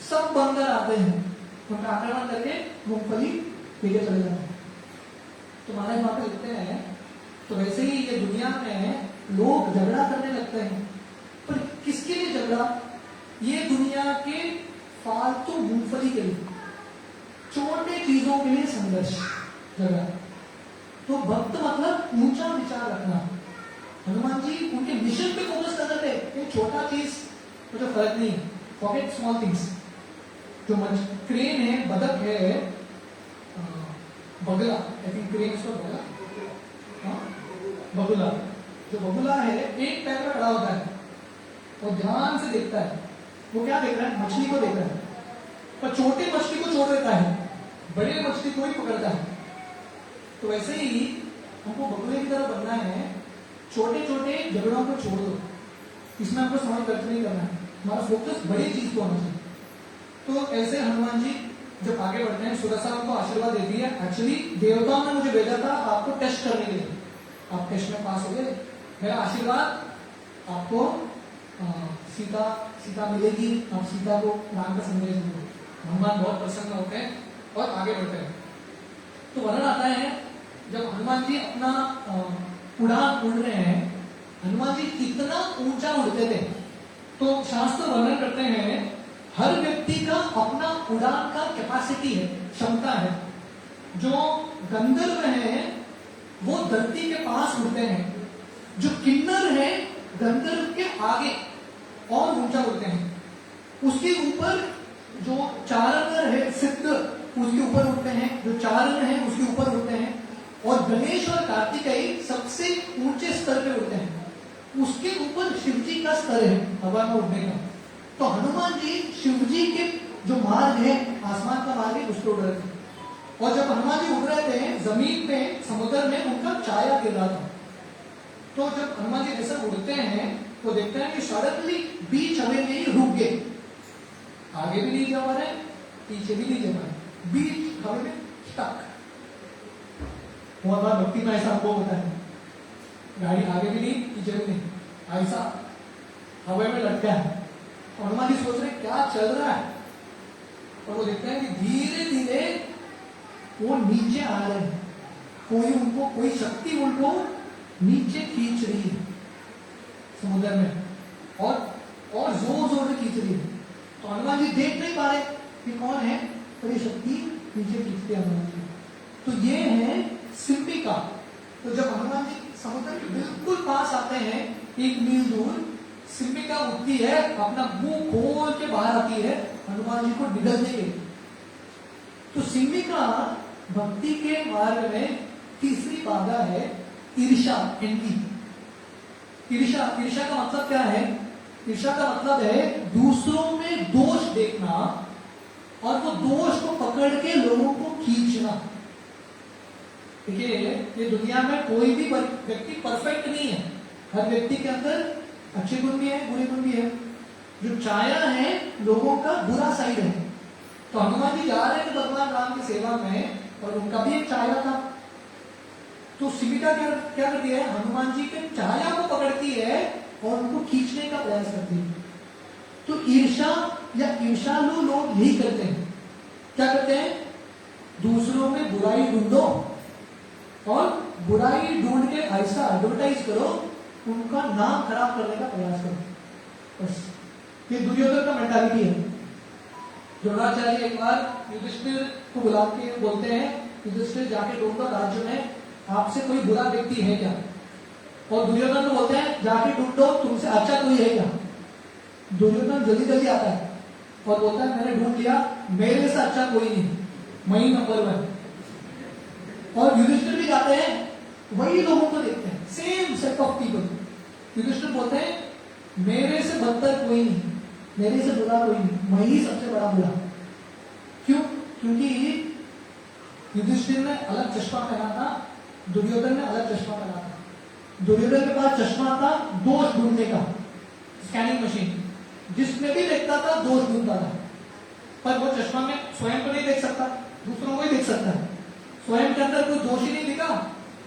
सब बंदर आते हैं, उनका आक्रमण करके मूंगफली लेके चले जाते हैं। तो महाराज वहां पे लिखते हैं, तो वैसे ही ये दुनिया में लोग झगड़ा करने लगते हैं। पर किसके लिए झगड़ा? ये दुनिया के फालतू मूंगफली के लिए, छोटे चीजों के लिए संघर्ष, झगड़ा। तो भक्त मतलब ऊंचा विचार रखना। हनुमान जी उनके मिशन पे फोकस कर रहे थे। ये छोटा चीज मुझे तो फर्क नहीं है, पॉकेट स्मॉल थिंग्स। जो क्रेन है, बदक है, बगुला, आई थिंक क्रेन इसको बगुला, बगुला, जो बगुला है एक पैर पर खड़ा होता है और ध्यान से देखता है। वो क्या देख रहा है? मछली को देख रहा है, पर छोटी मछली को छोड़ देता है, बड़े मछली को ही पकड़ता है। तो वैसे ही हमको बगुले की तरह बनना है। छोटे छोटे झगड़ों को छोड़ दो, इसमें हमको समय खर्च नहीं करना है, हमारा फोकस बड़ी चीज को होना चाहिए। तो ऐसे हनुमान जी जब आगे बढ़ते हैं, सुरसा उनको आशीर्वाद देती है। एक्चुअली देवताओं ने मुझे भेजा था आपको टेस्ट करने के लिए, आप टेस्ट में पास हो गए, मेरा आशीर्वाद आपको सीता मिलेगी, आप सीता को राम का संदेश दो। हनुमान बहुत प्रसन्न होते हैं और आगे बढ़ते हैं। तो वर्णन आता है जब हनुमान जी अपना उड़ान उड़ रहे हैं, हनुमान जी कितना ऊंचा उड़ते थे। तो शास्त्र वर्णन करते हैं हर व्यक्ति का अपना उड़ान का कैपेसिटी है, क्षमता है। जो गंधर्व है वो धरती के पास उड़ते हैं, जो किन्नर है गंधर्व के आगे और ऊंचा उड़ते हैं। उसके ऊपर जो चारण है सिद्ध, उसके ऊपर उड़ते हैं, जो चारण है उसके ऊपर उड़ते हैं। और गणेश और कार्तिकेय सबसे ऊंचे स्तर पे उड़ते हैं, उसके ऊपर शिव जी का स्तर है हवा में उड़ने का। तो हनुमान जी शिव जी के जो मार्ग है, आसमान का मार्ग है, उस पर उड़ रहे थे। और जब हनुमान जी उड़ रहे थे, जमीन पे समुद्र में उनका छाया गिर रहा था। तो जब हनुमान जी जैसे उड़ते हैं तो देखते हैं कि सडनली बीच हवे में ही रुक गए, आगे भी नहीं जा पा रहे, पीछे भी नहीं जा पा रहे, बीच हवे में स्टक। बहुत बार भक्ति में ऐसा अनुभव होता है, गाड़ी आगे भी नहीं पीछे भी नहीं, ऐसा हवा में लटका है। हनुमान जी सोच रहे क्या चल रहा है, और वो देखते हैं कि धीरे धीरे वो नीचे आ रहे हैं। कोई शक्ति उनको नीचे खींच रही है समुद्र में, और जोर जोर से खींच रही है। तो हनुमान जी देख नहीं पा रहे कि कौन है, पर ये शक्ति नीचे खींचती है हनुमान जी। तो ये है सिम्पिका। तो जब हनुमान जी समुद्र के बिल्कुल पास आते हैं, 1 मील दूर, सिम्पिका उठती है, अपना मुंह खोल के बाहर आती है हनुमान जी को निगलने के लिए। तो सिम्पिका भक्ति के मार्ग में तीसरी बाधा है ईर्ष्या, एनवी। ईर्ष्या का मतलब क्या है? ईर्ष्या का मतलब है दूसरों में दोष देखना और वो दोष को पकड़ के लोगों को खींचना। देखिए, ये दुनिया में कोई भी व्यक्ति परफेक्ट नहीं है, हर व्यक्ति के अंदर अच्छे गुण भी है, बुरे गुण भी है। जो छाया है लोगों का बुरा साइड है। तो हनुमान जी जा रहे थे भगवान राम की सेवा में, और उनका भी एक छाया था। तो सिमिका क्या करती है? हनुमान जी के छाया को पकड़ती है और उनको खींचने का प्रयास करती है। तो ईर्ष्या या ईर्ष्यालु लोग यही करते हैं। क्या करते हैं? दूसरों में बुराई ढूंढो और बुराई ढूंढ के ऐसा एडवर्टाइज करो, उनका नाम खराब करने का प्रयास करो। बस ये दुर्योधन का मेंटालिटी है। द्रोणाचार्य एक बार युधिष्ठिर को बुला के बोलते हैं, युधिष्ठिर जाके ढूंढो राज्य में आपसे कोई बुरा व्यक्ति है क्या। और दुर्योधन को बोलते हैं जाके ढूंढो तुमसे अच्छा कोई है क्या। दुर्योधन जल्दी जल्दी आता है और बोलता है मैंने ढूंढ लिया, मेरे से अच्छा कोई नहीं, मैं ही नंबर 1। और युधिष्ठिर भी जाते हैं, वही लोगों को देखते हैं, same set of people. Yudhishthir बोलते हैं मेरे से बदतर कोई नहीं, मेरे से बुरा कोई नहीं, मैं ही सबसे बड़ा बुरा। क्यों? क्योंकि युधिष्ठिर ने अलग चश्मा पहना था, दुर्योधन ने अलग चश्मा पहना था। दुर्योधन के पास चश्मा था दोष ढूंढने का, स्कैनिंग मशीन, जिसमें भी देखता था दोष ढूंढता था। पर वो चश्मा में स्वयं को नहीं देख सकता, दूसरों को ही देख सकता है। स्वयं के अंदर कोई दोष ही नहीं दिखा,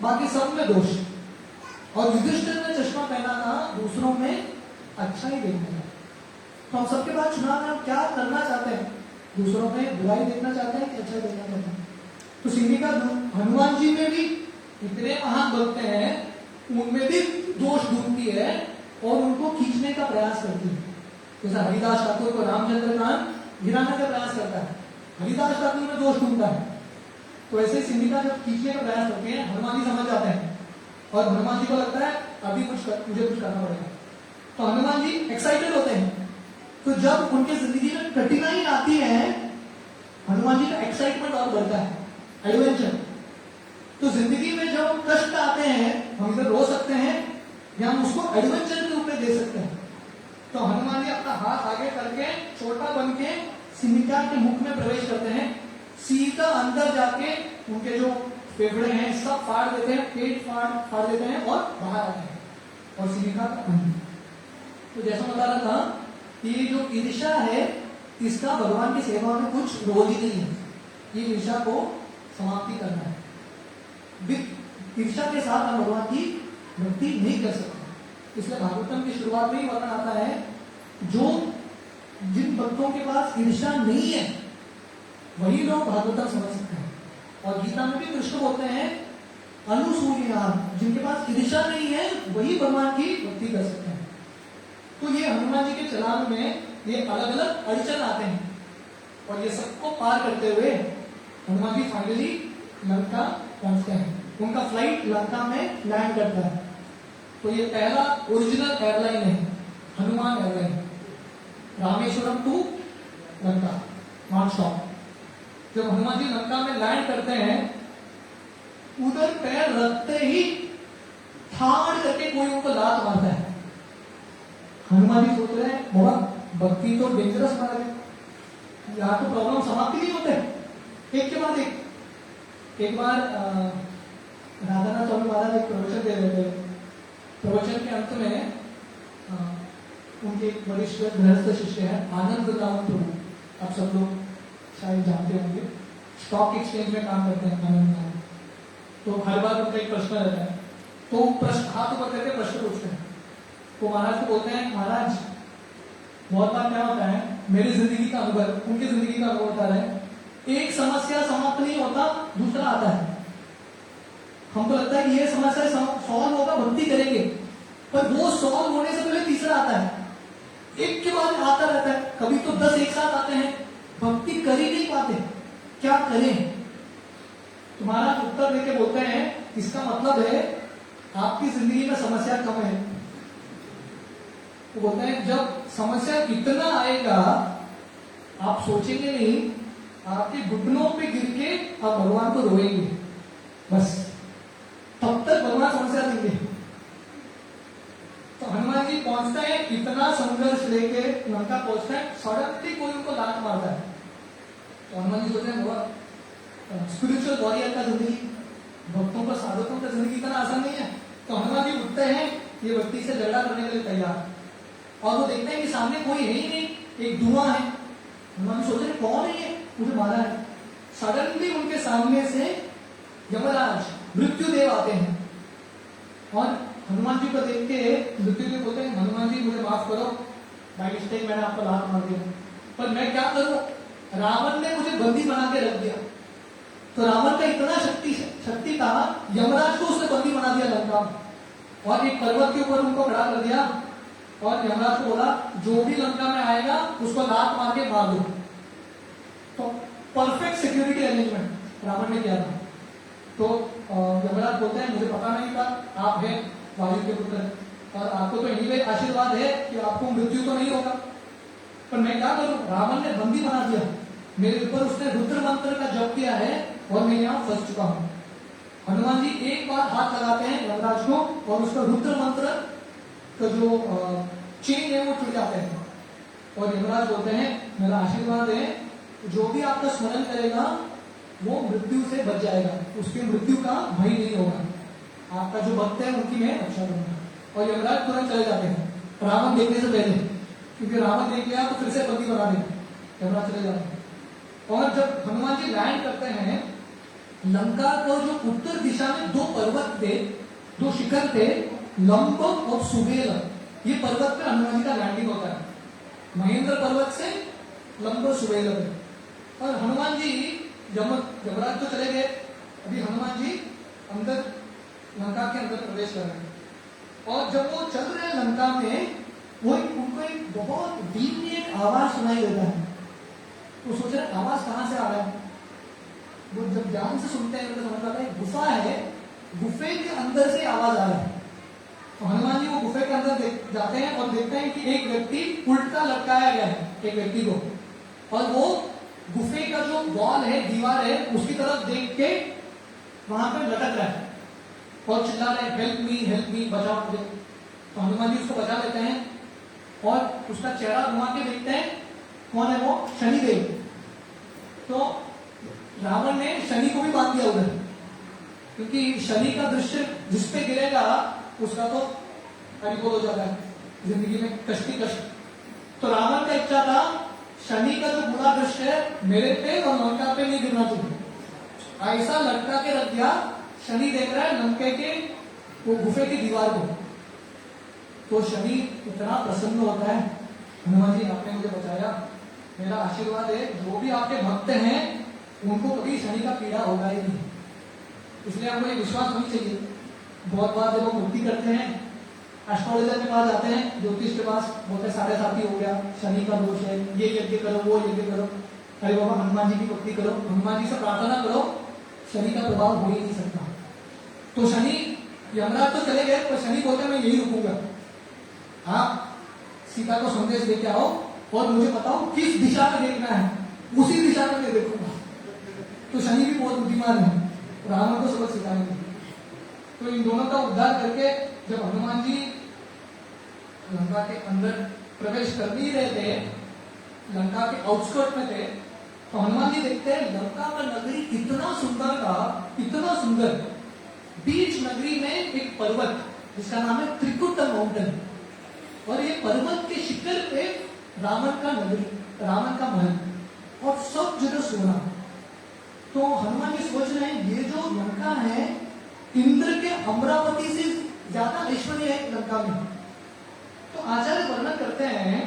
बाकी सब में दोष। और युधिष्ठिर ने चश्मा पहना था दूसरों में अच्छा ही देखने का। तो हम सबके पास चुनाव में हम क्या करना चाहते हैं? दूसरों में बुराई देखना चाहते हैं कि अच्छा देखना चाहते हैं? तो सीधी का हनुमान जी में भी इतने महान भक्त हैं, उनमें भी दोष ढूंढती है और उनको खींचने का प्रयास करती है। जैसा हरिदास ठाकुर को रामचंद्र कांत गिराने का प्रयास करता है, हरिदास ठाकुर में दोष ढूंढता है। तो ऐसे सिंधिका जब खींचने का प्रयास करते हैं, हनुमान जी समझ जाते हैं और हनुमान जी को लगता है अभी मुझे कुछ करना पड़ेगा। तो हनुमान जी एक्साइटेड होते हैं। तो जब उनके जिंदगी में कठिनाई आती है, हनुमान जी का एक्साइटमेंट और बढ़ता है, एडवेंचर। तो जिंदगी में जब कष्ट आते हैं, हम इधर रो सकते हैं या हम उसको एडवेंचर के रूप में दे सकते हैं। तो हनुमान जी अपना हाथ आगे करके छोटा बन के सिंधिका के मुख में प्रवेश करते हैं, सीधा अंदर जाके उनके जो फेफड़े हैं सब फाड़ देते हैं, पेट फाड़ देते हैं और बाहर आते हैं और सिंधिका का। तो जैसा बता रहा था, ये जो ईर्ष्या है इसका भगवान की सेवा में कुछ रोल ही नहीं है। ये ईर्ष्या को समाप्ति करना है। ईर्ष्या के साथ हम भगवान की भक्ति नहीं कर सकते। इसलिए भागवतम की शुरुआत में ही वर्णन आता है, जो जिन भक्तों के पास ईर्ष्या नहीं है वही लोग भागवतम समझ सकते हैं। और गीता में भी कृष्ण बोलते हैं अनुसूया, जिनके पास ईर्ष्या नहीं है वही भगवान की भक्ति कर सकते हैं। तो ये हनुमान जी के चलान में ये अलग अलग अड़चन आते हैं और ये सबको पार करते हुए हनुमान जी फाइनली लंका पहुंचते हैं। उनका फ्लाइट लंका में लैंड करता है। तो ये पहला ओरिजिनल एयरलाइन है, Hanuman airline, Rameshwaram to Lanka non stop. जब हनुमान जी लंका में लैंड करते हैं, उधर पैर रखते ही ठाड़ करके कोई उनको लात मारता है। हनुमान जी सोच रहे हैं बाबा भक्ति तो डेंजरस मार है, यहाँ तो प्रॉब्लम समाप्त नहीं होते। एक के बाद एक बार राधानाथ स्वामी महाराज एक प्रवचन दे रहे थे। प्रवचन के अंत में उनके एक वरिष्ठ गृहस्थ शिष्य है आनंद वृंदावन प्रभु, आप सब लोग शायद जानते होंगे, स्टॉक एक्सचेंज में काम करते हैं आनंद। तो हर बार उनका एक प्रश्न रहता है, तो प्रश्न हाथ ऊपर करके प्रश्न पूछते हैं। तो महाराज को बोलते हैं महाराज बहुत बार क्या होता है, मेरी जिंदगी का अनुभव, उनकी जिंदगी का अनुभव बता रहे हैं, एक समस्या समाप्त नहीं होता दूसरा आता है। हमको लगता है कि ये समस्या सॉल्व होगा, भक्ति करेंगे, पर वो सॉल्व होने से पहले तीसरा आता है, एक के बाद आता रहता है। कभी तो 10 एक साथ आते हैं, भक्ति कर ही नहीं पाते, क्या करें? तुम्हारा उत्तर देके बोलते हैं इसका मतलब है आपकी जिंदगी में समस्या कम है। तो बोलते हैं जब समस्या इतना आएगा आप सोचेंगे नहीं, आपके घुटनों पे गिर के आप भगवान को रोएंगे, बस तब तक भगवान समस्या देंगे। तो हनुमान जी पहुंचते हैं, इतना संघर्ष लेके लंका पहुंचते हैं, सडनली कोई उनको लात मारता है। तो हनुमान जी सोचते हैं बहुत स्पिरिचुअल वॉरियर का जिंदगी, भक्तों का साधकों का जिंदगी इतना आसान नहीं है। तो हनुमान जी उठते हैं, ये व्यक्ति से झगड़ा करने के लिए तैयार, और वो देखते हैं कि सामने कोई है ही नहीं, एक धुआं है। हनुमान जी सोच रहे कौन है ये, मुझे मारा है। सडनली उनके सामने से यमराज मृत्युदेव आते हैं और हनुमान जी को देख के मृत्युदेव बोलते हैं हनुमान जी मुझे माफ करो, बाय मिस्टेक मैंने आपको लात मार दिया, पर मैं क्या करूं, रावण ने मुझे बंदी बना के रख दिया। तो रावण का इतना शक्ति था, यमराज को उसने बंदी बना दिया लंका में, और एक पर्वत के ऊपर उनको खड़ा कर दिया, और यमराज को बोला जो भी लंका में आएगा उसको लात मार के मार दो। तो परफेक्ट सिक्योरिटी अरेंजमेंट रावण ने किया था। तो यमराज बोलते हैं मुझे पता नहीं था आप हैं वायु के पुत्र, और आपको तो एनीवे आशीर्वाद है कि आपको मृत्यु तो नहीं होगा, पर मैं क्या करूं, रावण ने बंदी बना दिया मेरे ऊपर, उसने रुद्र मंत्र का जप किया है और मैं यहाँ फंस चुका हूं। हनुमान जी एक बार हाथ लगाते हैं यमराज को और उसका रुद्र मंत्र का जो चेन है वो टूट जाते हैं, और यमराज बोलते हैं मेरा आशीर्वाद है जो भी आपका स्मरण करेगा वो मृत्यु से बच जाएगा, उसकी मृत्यु का भय नहीं होगा, आपका जो भक्त है उनकी मैं रक्षा करूंगा। और यमराज तुरंत चले जाते हैं रावण देखने से पहले, क्योंकि रावण देख लिया तो फिर से बंदी बना देंगे, यमराज चले जाते हैं। और जब हनुमान जी लैंड करते हैं लंका को, जो उत्तर दिशा में दो पर्वत थे, दो शिखर थे, लंब और सुबेल, ये पर्वत पे हनुमान जी का लैंडिंग होता है, महेंद्र पर्वत से लंब और सुबेल पे। और हनुमान जी यमराज तो चले गए, अभी हनुमान जी अंदर लंका के अंदर प्रवेश कर रहे हैं, और जब वो चल रहे हैं लंका में, वो उनको एक बहुत धीमी एक आवाज सुनाई देता है। वो सोच रहे आवाज कहां से आ रहा है, वो जब ध्यान से सुनते हैं तो समझ आता है गुफा है, गुफे के अंदर से आवाज आ रहा है। तो हनुमान जी वो गुफे के अंदर जाते हैं और देखते हैं कि एक व्यक्ति उल्टा लटकाया गया है एक व्यक्ति को, और वो गुफे का जो वॉल है, दीवार है, उसकी तरफ देख के वहां पे लटक रहा है और चिल्ला रहे हेल्प मी बचाओ मुझे। तो हनुमान जी उसको बचा लेते हैं और उसका चेहरा घुमा के देखते हैं कौन है वो, शनिदेव। तो रावण ने शनि को भी बांध दिया उधर, क्योंकि शनि का दृश्य जिसपे गिरेगा उसका तो हरिबोल हो जाता है जिंदगी में, कष्ट ही कष्ट। तो रावण का इच्छा था शनि का जो बुरा दृश्य है मेरे पे और लंका पे नहीं गिरना चाहिए, ऐसा लटका के रख दिया, शनि देख रहा है लंके के वो गुफे की दीवार को। तो शनि इतना प्रसन्न होता है, हनुमान जी आपने मुझे बचाया, मेरा आशीर्वाद है जो भी आपके भक्त हैं उनको कभी शनि का पीड़ा होगा ही नहीं, इसलिए हमको ये विश्वास होनी चाहिए। बहुत बार जब वो मुक्ति करते हैं एस्ट्रोलॉजर के पास जाते हैं, ज्योतिष के पास, बोलते साढ़े साथी हो गया, शनि का दोष है, ये यज्ञ करो वो यज्ञ करो, अरे बाबा हनुमान जी की भक्ति करो, हनुमान जी से प्रार्थना करो, शनि का प्रभाव हो ही नहीं सकता। तो शनि, यमराज तो चले गए, पर शनि बोलते मैं यही रुकूंगा, आप सीता को संदेश लेके आओ और मुझे बताओ किस दिशा में देखना है, उसी दिशा में मैं देखूंगा। तो शनि भी बहुत बुद्धिमान है, रावण को सबक सिखाएंगे। तो इन दोनों का उद्धार करके जब हनुमान जी लंका के अंदर प्रवेश कर नहीं रहे थे, लंका के आउटस्कर्ट में थे, तो हनुमान जी देखते हैं लंका का नगरी कितना सुंदर था, इतना सुंदर। बीच नगरी में एक पर्वत जिसका नाम है त्रिकुट माउंटेन, और ये पर्वत के शिखर पे रावण का नगरी, रावण का महल, और सब जगह सोना। तो हनुमान जी सोच रहे हैं ये जो लंका है इंद्र के अमरावती से ज्यादा ऐश्वर्य है लंका में। तो आचार्य वर्णन करते हैं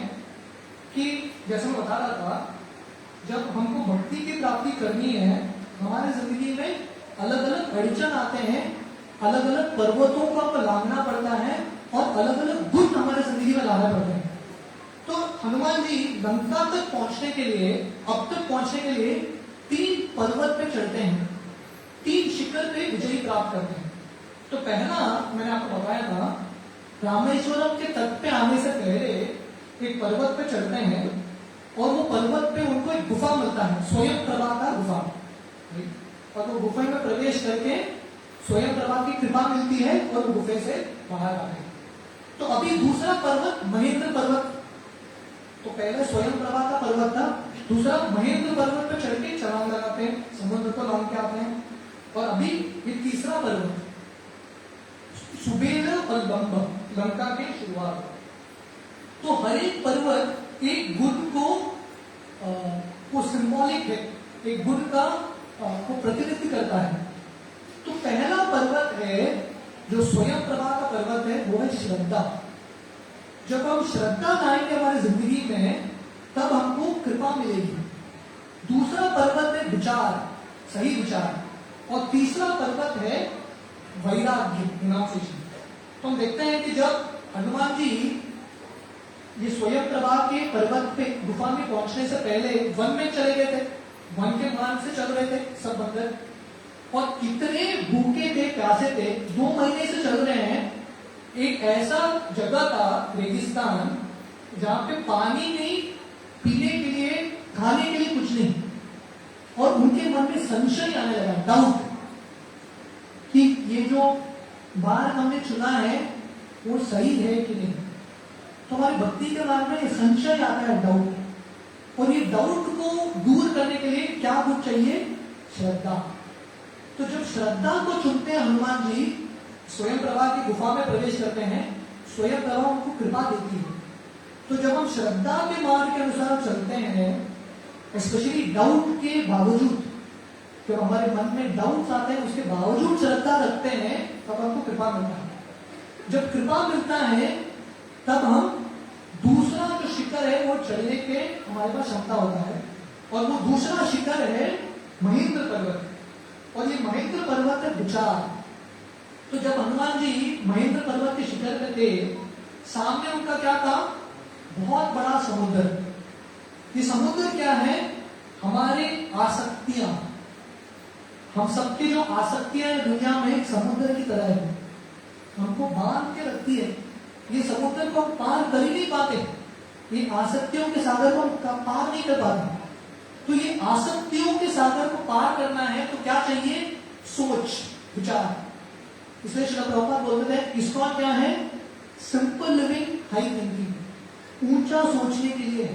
कि जैसे मैं बता रहा था, जब हमको भक्ति की प्राप्ति करनी है, हमारे जिंदगी में अलग अलग अड़चन आते हैं, अलग अलग पर्वतों को हमको लांघना पड़ता है, और अलग अलग गुण हमारे जिंदगी में लाना पड़ते हैं। तो हनुमान जी लंका तक पहुंचने के लिए, अब तक पहुंचने के लिए 3 पर्वत पे चढ़ते हैं, 3 शिखर पे विजय प्राप्त करते हैं। तो पहला मैंने आपको बताया था, रामेश्वरम के तट पे आने से पहले एक पर्वत पे चढ़ते हैं, और वो पर्वत पे उनको एक गुफा मिलता है, स्वयं प्रभा का गुफा, और वो गुफा में प्रवेश करके स्वयं प्रभा की कृपा मिलती है और वो गुफे से बाहर आते हैं। तो अभी दूसरा पर्वत महेंद्र पर्वत, तो पहले स्वयं प्रभा का पर्वत था, दूसरा महेंद्र पर्वत पर चढ़ के छलांग लगाते हैं, समुद्र को लांग के आते हैं, और अभी ये तीसरा पर्वत सुबेल और लंब, लंका की शुरुआत। तो हर एक पर्वत एक गुण को सिंबॉलिक है, एक गुण का को प्रतिनिधित्व करता है। तो पहला पर्वत है जो स्वयं प्रभा का पर्वत है, वो है श्रद्धा। जब हम श्रद्धा लाएंगे हमारी जिंदगी में, तब हमको कृपा मिलेगी। दूसरा पर्वत है विचार, सही विचार। और तीसरा पर्वत है वैराग्य, रिनाउंसिएशन। तो हम देखते हैं कि जब हनुमान जी ये स्वयं प्रभा के पर्वत पे गुफा में पहुंचने से पहले वन में चले गए थे, वन के मार्ग से चल रहे थे सब बंदर, और इतने भूखे थे, प्यासे थे, 2 महीने से चल रहे हैं। एक ऐसा जगह था रेगिस्तान जहां पे पानी नहीं, पीने के लिए, खाने के लिए कुछ नहीं, और उनके मन में संशय आने लगा, डाउट, कि ये जो मार्ग हमने चुना है वो सही है कि नहीं। तो हमारी भक्ति के मार्ग में संशय आता है, डाउट, और ये डाउट को दूर करने के लिए क्या कुछ चाहिए? श्रद्धा। तो जब श्रद्धा को चुनते हैं हनुमान जी, स्वयं प्रभा की गुफा में प्रवेश करते हैं, स्वयं प्रभा उनको कृपा देती है। तो जब हम श्रद्धा के मार्ग के अनुसार चलते हैं, स्पेशली डाउट के बावजूद, जब हमारे मन में डाउट्स आते हैं उसके बावजूद श्रद्धा रखते हैं, तब हमको कृपा मिलता है। जब कृपा मिलता है तब हम दूसरा जो शिखर है वो चढ़ने के हमारे पास क्षमता होता है, और वो दूसरा शिखर है महेंद्र पर्वत, और ये महेंद्र पर्वत है विचार। तो जब हनुमान जी महेंद्र पर्वत के शिखर पे थे, सामने उनका क्या था? बहुत बड़ा समुद्र। ये समुद्र क्या है? हमारे आसक्तियां, हम सबकी जो आसक्तियां हैं दुनिया में एक समुद्र की तरह है, हमको बांध के रखती है। ये समुद्र को हम पार कर ही नहीं पाते, ये आसक्तियों के सागर को हम पार नहीं कर पाते। तो ये आसक्तियों के सागर को पार करना है तो क्या चाहिए? सोच, विचार। इसलिए श्री प्रभुपाद बोलते थे, इसका क्या है? सिंपल लिविंग, हाई थिंकिंग, ऊंचा सोचने के लिए।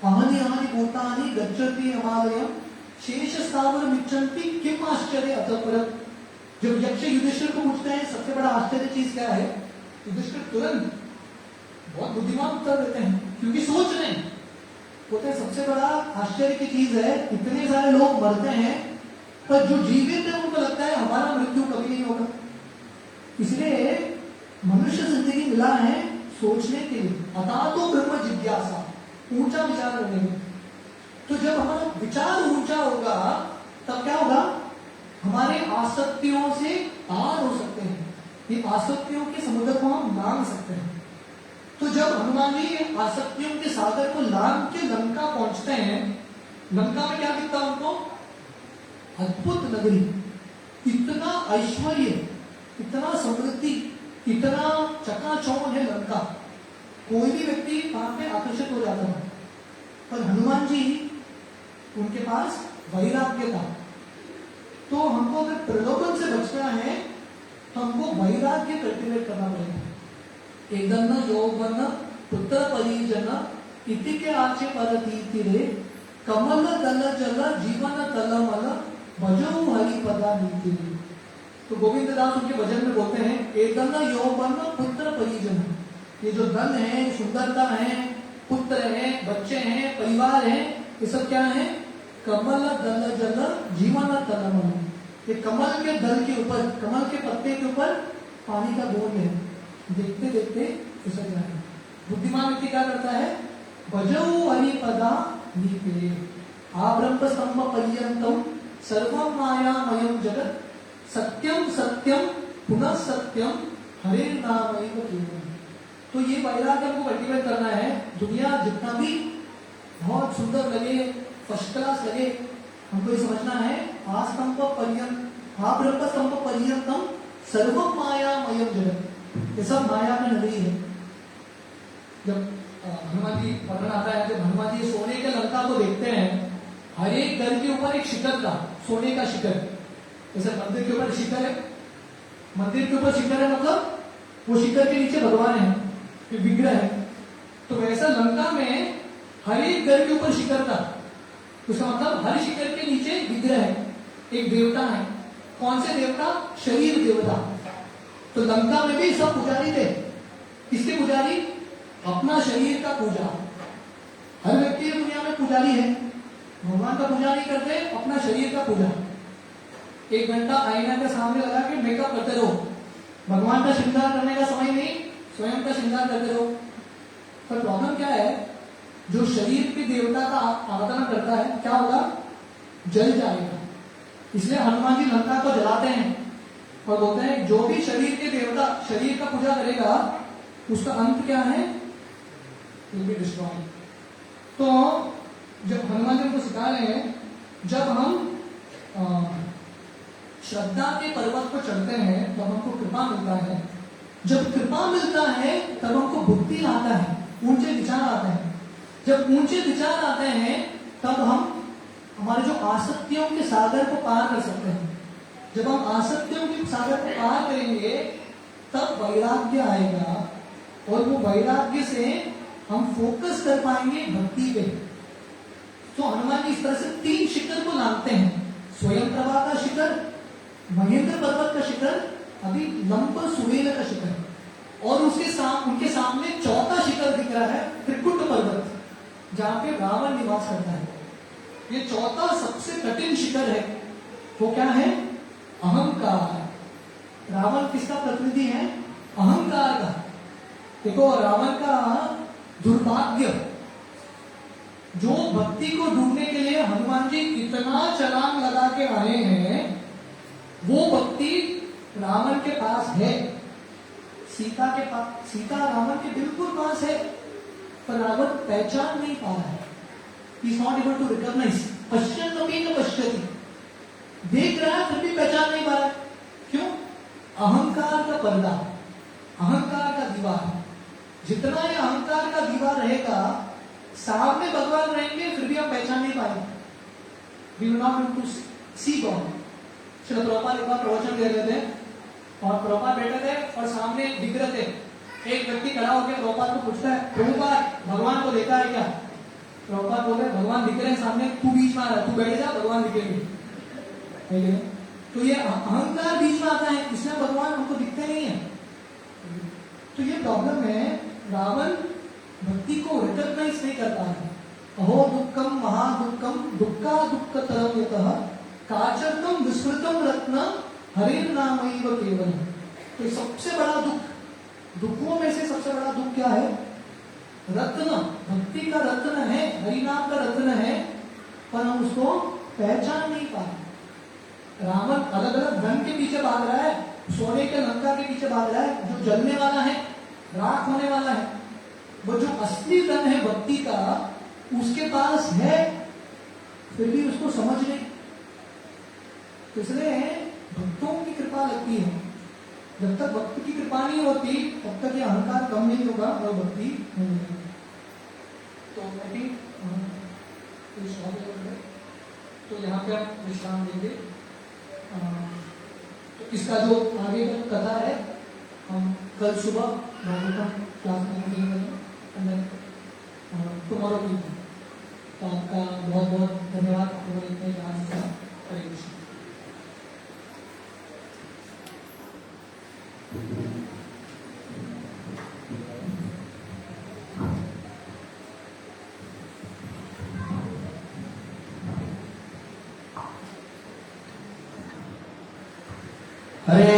अहनि अहनि भूतानि गच्छति हिमालयम शेष स्थावर मिच्छन्ति किम आश्चर्य अतःपरम। जब यक्ष युधिष्ठिर को पूछते हैं सबसे बड़ा आश्चर्य चीज क्या है, युधिष्ठिर तुरंत बहुत बुद्धिमान उत्तर देते हैं, क्योंकि सोच रहे हैं। बोलते हैं सबसे बड़ा आश्चर्य की चीज है, इतने सारे लोग मरते हैं पर जो जीवित है उनको लगता है हमारा मृत्यु कभी नहीं होगा। इसलिए मनुष्य जिंदगी मिला है सोचने के लिए, अतः तो ब्रह्म जिज्ञासा, ऊंचा विचार करने में। तो जब हमारा विचार ऊंचा होगा तब क्या होगा? हमारे आसक्तियों से पार हो सकते हैं, ये आसक्तियों के समुद्र को हम लांघ सकते हैं। तो जब हनुमान जी आसक्तियों के सागर को लांघ के लंका पहुंचते हैं, लंका में क्या दिखता उनको? अद्भुत नगरी, इतना ऐश्वर्य, इतना समृद्धि, इतना चकाचौंध है लंका, कोई भी व्यक्ति वहां पे आकर्षित हो जाता है। पर हनुमान जी, उनके पास वैराग्य था। तो हमको अगर प्रलोभन से बचना है तो हमको वैराग्य कल्टिवेट करना पड़ेगा। एकदम यौवन पुत्र परिजन इति के आचे परती रे कमल दल जल जीवन तलमल भजो हरि पदा नीति। तो गोविंद दास उनके भजन में बोलते हैं, एकदम यौवन पुत्र परिजन, ये जो धन है, सुंदरता है, पुत्र है, बच्चे हैं, परिवार है, ये सब क्या है? कमल दल जल जीवन तलमल। ये कमल के दल के ऊपर, कमल के पत्ते के ऊपर पानी का बूंद है, देखते देखते फिसल जाए। बुद्धिमान व्यक्ति क्या करता है? भजो हरिपदा नीते आब्रह्म स्तंभ पर्यंतम सर्वं मायामयम जगत सत्यम सत्यम पुनः सत्यम हरे नामैव केवलम। तो ये वैराग्य हमको कल्टिवेट करना है। दुनिया जितना भी बहुत सुंदर लगे, फर्स्ट क्लास लगे, हमको ये समझना है आस्तंभ पर्यंत, आब्रह्म स्तंभ पर्यंतम सर्वं मायामयम जगत, ये सब माया में नगरी है। जब हनुमान जी वर्णन आता है, जब हनुमान जी सोने के लंका को देखते हैं, हर एक घर के ऊपर एक शिखर था, सोने का शिखर। जैसे मंदिर के ऊपर शिखर है, मंदिर के ऊपर शिखर है, मतलब वो शिखर के नीचे भगवान है, विग्रह है। तो वैसा लंका में हर एक घर के ऊपर शिखर था। उसका मतलब हर शिखर के नीचे विग्रह है, एक देवता है। कौन से देवता? शरीर देवता। तो लंका में भी सब पुजारी थे। किसके पुजारी? अपना शरीर का पूजा। हर व्यक्ति दुनिया में पुजारी है, भगवान का पूजा नहीं करते, अपना शरीर का पूजा। 1 घंटा आईना के सामने लगा के मेकअप करते रहो, भगवान का श्रृंगार करने का समय नहीं, स्वयं का श्रृंगार करते रहो। पर प्रॉब्लम क्या है? जो शरीर के देवता का आराधना करता है, क्या होगा? जल जाएगा। इसलिए हनुमान जी लंका को जलाते हैं और बोलते हैं जो भी शरीर के देवता शरीर का पूजा करेगा उसका अंत क्या है, डिस्ट्रॉय। तो जब हनुमान जी को सिखा रहे हैं, जब हम श्रद्धा के पर्वत पर चढ़ते हैं तब हमको कृपा मिलता है, जब कृपा मिलता है तब हमको बुद्धि आता है, ऊंचे विचार आते हैं, जब ऊंचे विचार आते हैं तब हम हमारे जो आसक्तियों के सागर को पार कर सकते हैं। जब हम आसक्तियों के सागर को पार करेंगे तब वैराग्य आएगा और वो वैराग्य से हम फोकस कर पाएंगे भक्ति पे। तो हनुमान जी इस तरह से 3 शिखर को लांघते हैं, स्वयं प्रभा का शिखर, महेंद्र पर्वत का शिखर, अभी लंब सुवेल का शिखर, और उनके सामने 4था शिखर दिख रहा है त्रिकुट पर्वत, जहां पे रावण निवास करता है। ये 4था सबसे कठिन शिखर है। वो क्या है, अहंकार। रावण किसका प्रतिनिधि है, अहंकार का। देखो रावण का दुर्भाग्य, जो भक्ति को ढूंढने के लिए हनुमान जी इतना छलांग लगा के आए हैं, वो भक्ति रावण के पास है, सीता के पास, सीता रावण के बिल्कुल पास है, पर रावण पहचान नहीं पा रहा है। He is not able to recognize. पश्यन्नपि न पश्यति, देख रहा है फिर भी पहचान नहीं पा रहा है। क्यों? अहंकार का पर्दा, अहंकार का दीवार। जितना ये अहंकार का दीवार रहेगा, सामने भगवान रहेंगे फिर भी हम पहचान नहीं पाएंगे। We will not able to see God. Srila Prabhupada एक बार प्रवचन दे रहे थे और प्रभुपाद बैठे थे और सामने दिख रहे थे। एक व्यक्ति खड़ा होकर प्रभुपाद को पूछता है, प्रभुपाद भगवान को देखा है क्या? प्रभुपाद बोल रहे भगवान दिख रहे हैं सामने, तू बीच में आ रहा है, तू बैठ जा, भगवान दिखेंगे। तो ये अहंकार बीच में आता है, इसमें भगवान हमको दिखते नहीं है। तो ये प्रॉब्लम है, रावण भक्ति को रिकॉग्नाइज नहीं करता है। अहो दुक्कम महादुक्कम दुक्का दुक्कतरम यतः काचरतम विस्मृतम रत्न हरिर नामैव केवल। तो सबसे बड़ा दुख, दुखों में से सबसे बड़ा दुख क्या है? रत्न, भक्ति का रत्न है, हरिनाम का रत्न है, पर हम उसको पहचान नहीं पाते। रावण अलग अलग धन के पीछे भाग रहा है, सोने के लंका के पीछे भाग रहा है, जो जलने वाला है, राख होने वाला है। वो जो असली धन है भक्ति का, उसके पास है, फिर भी उसको समझ नहीं। इसलिए भक्तों की कृपा लगती है। जब तक भक्त की कृपा नहीं होती तब तक ये अहंकार कम नहीं होगा और भक्ति नहीं होगी। तो आई थिंक तो यहाँ पे आप विश्राम देंगे। तो इसका जो आगे का कथा है हम कल सुबह भागवतम क्लास में देंगे, टुमारो की। तो आपका बहुत बहुत धन्यवाद, हमारे इतने ध्यान दिया। हरे कृष्ण। हरे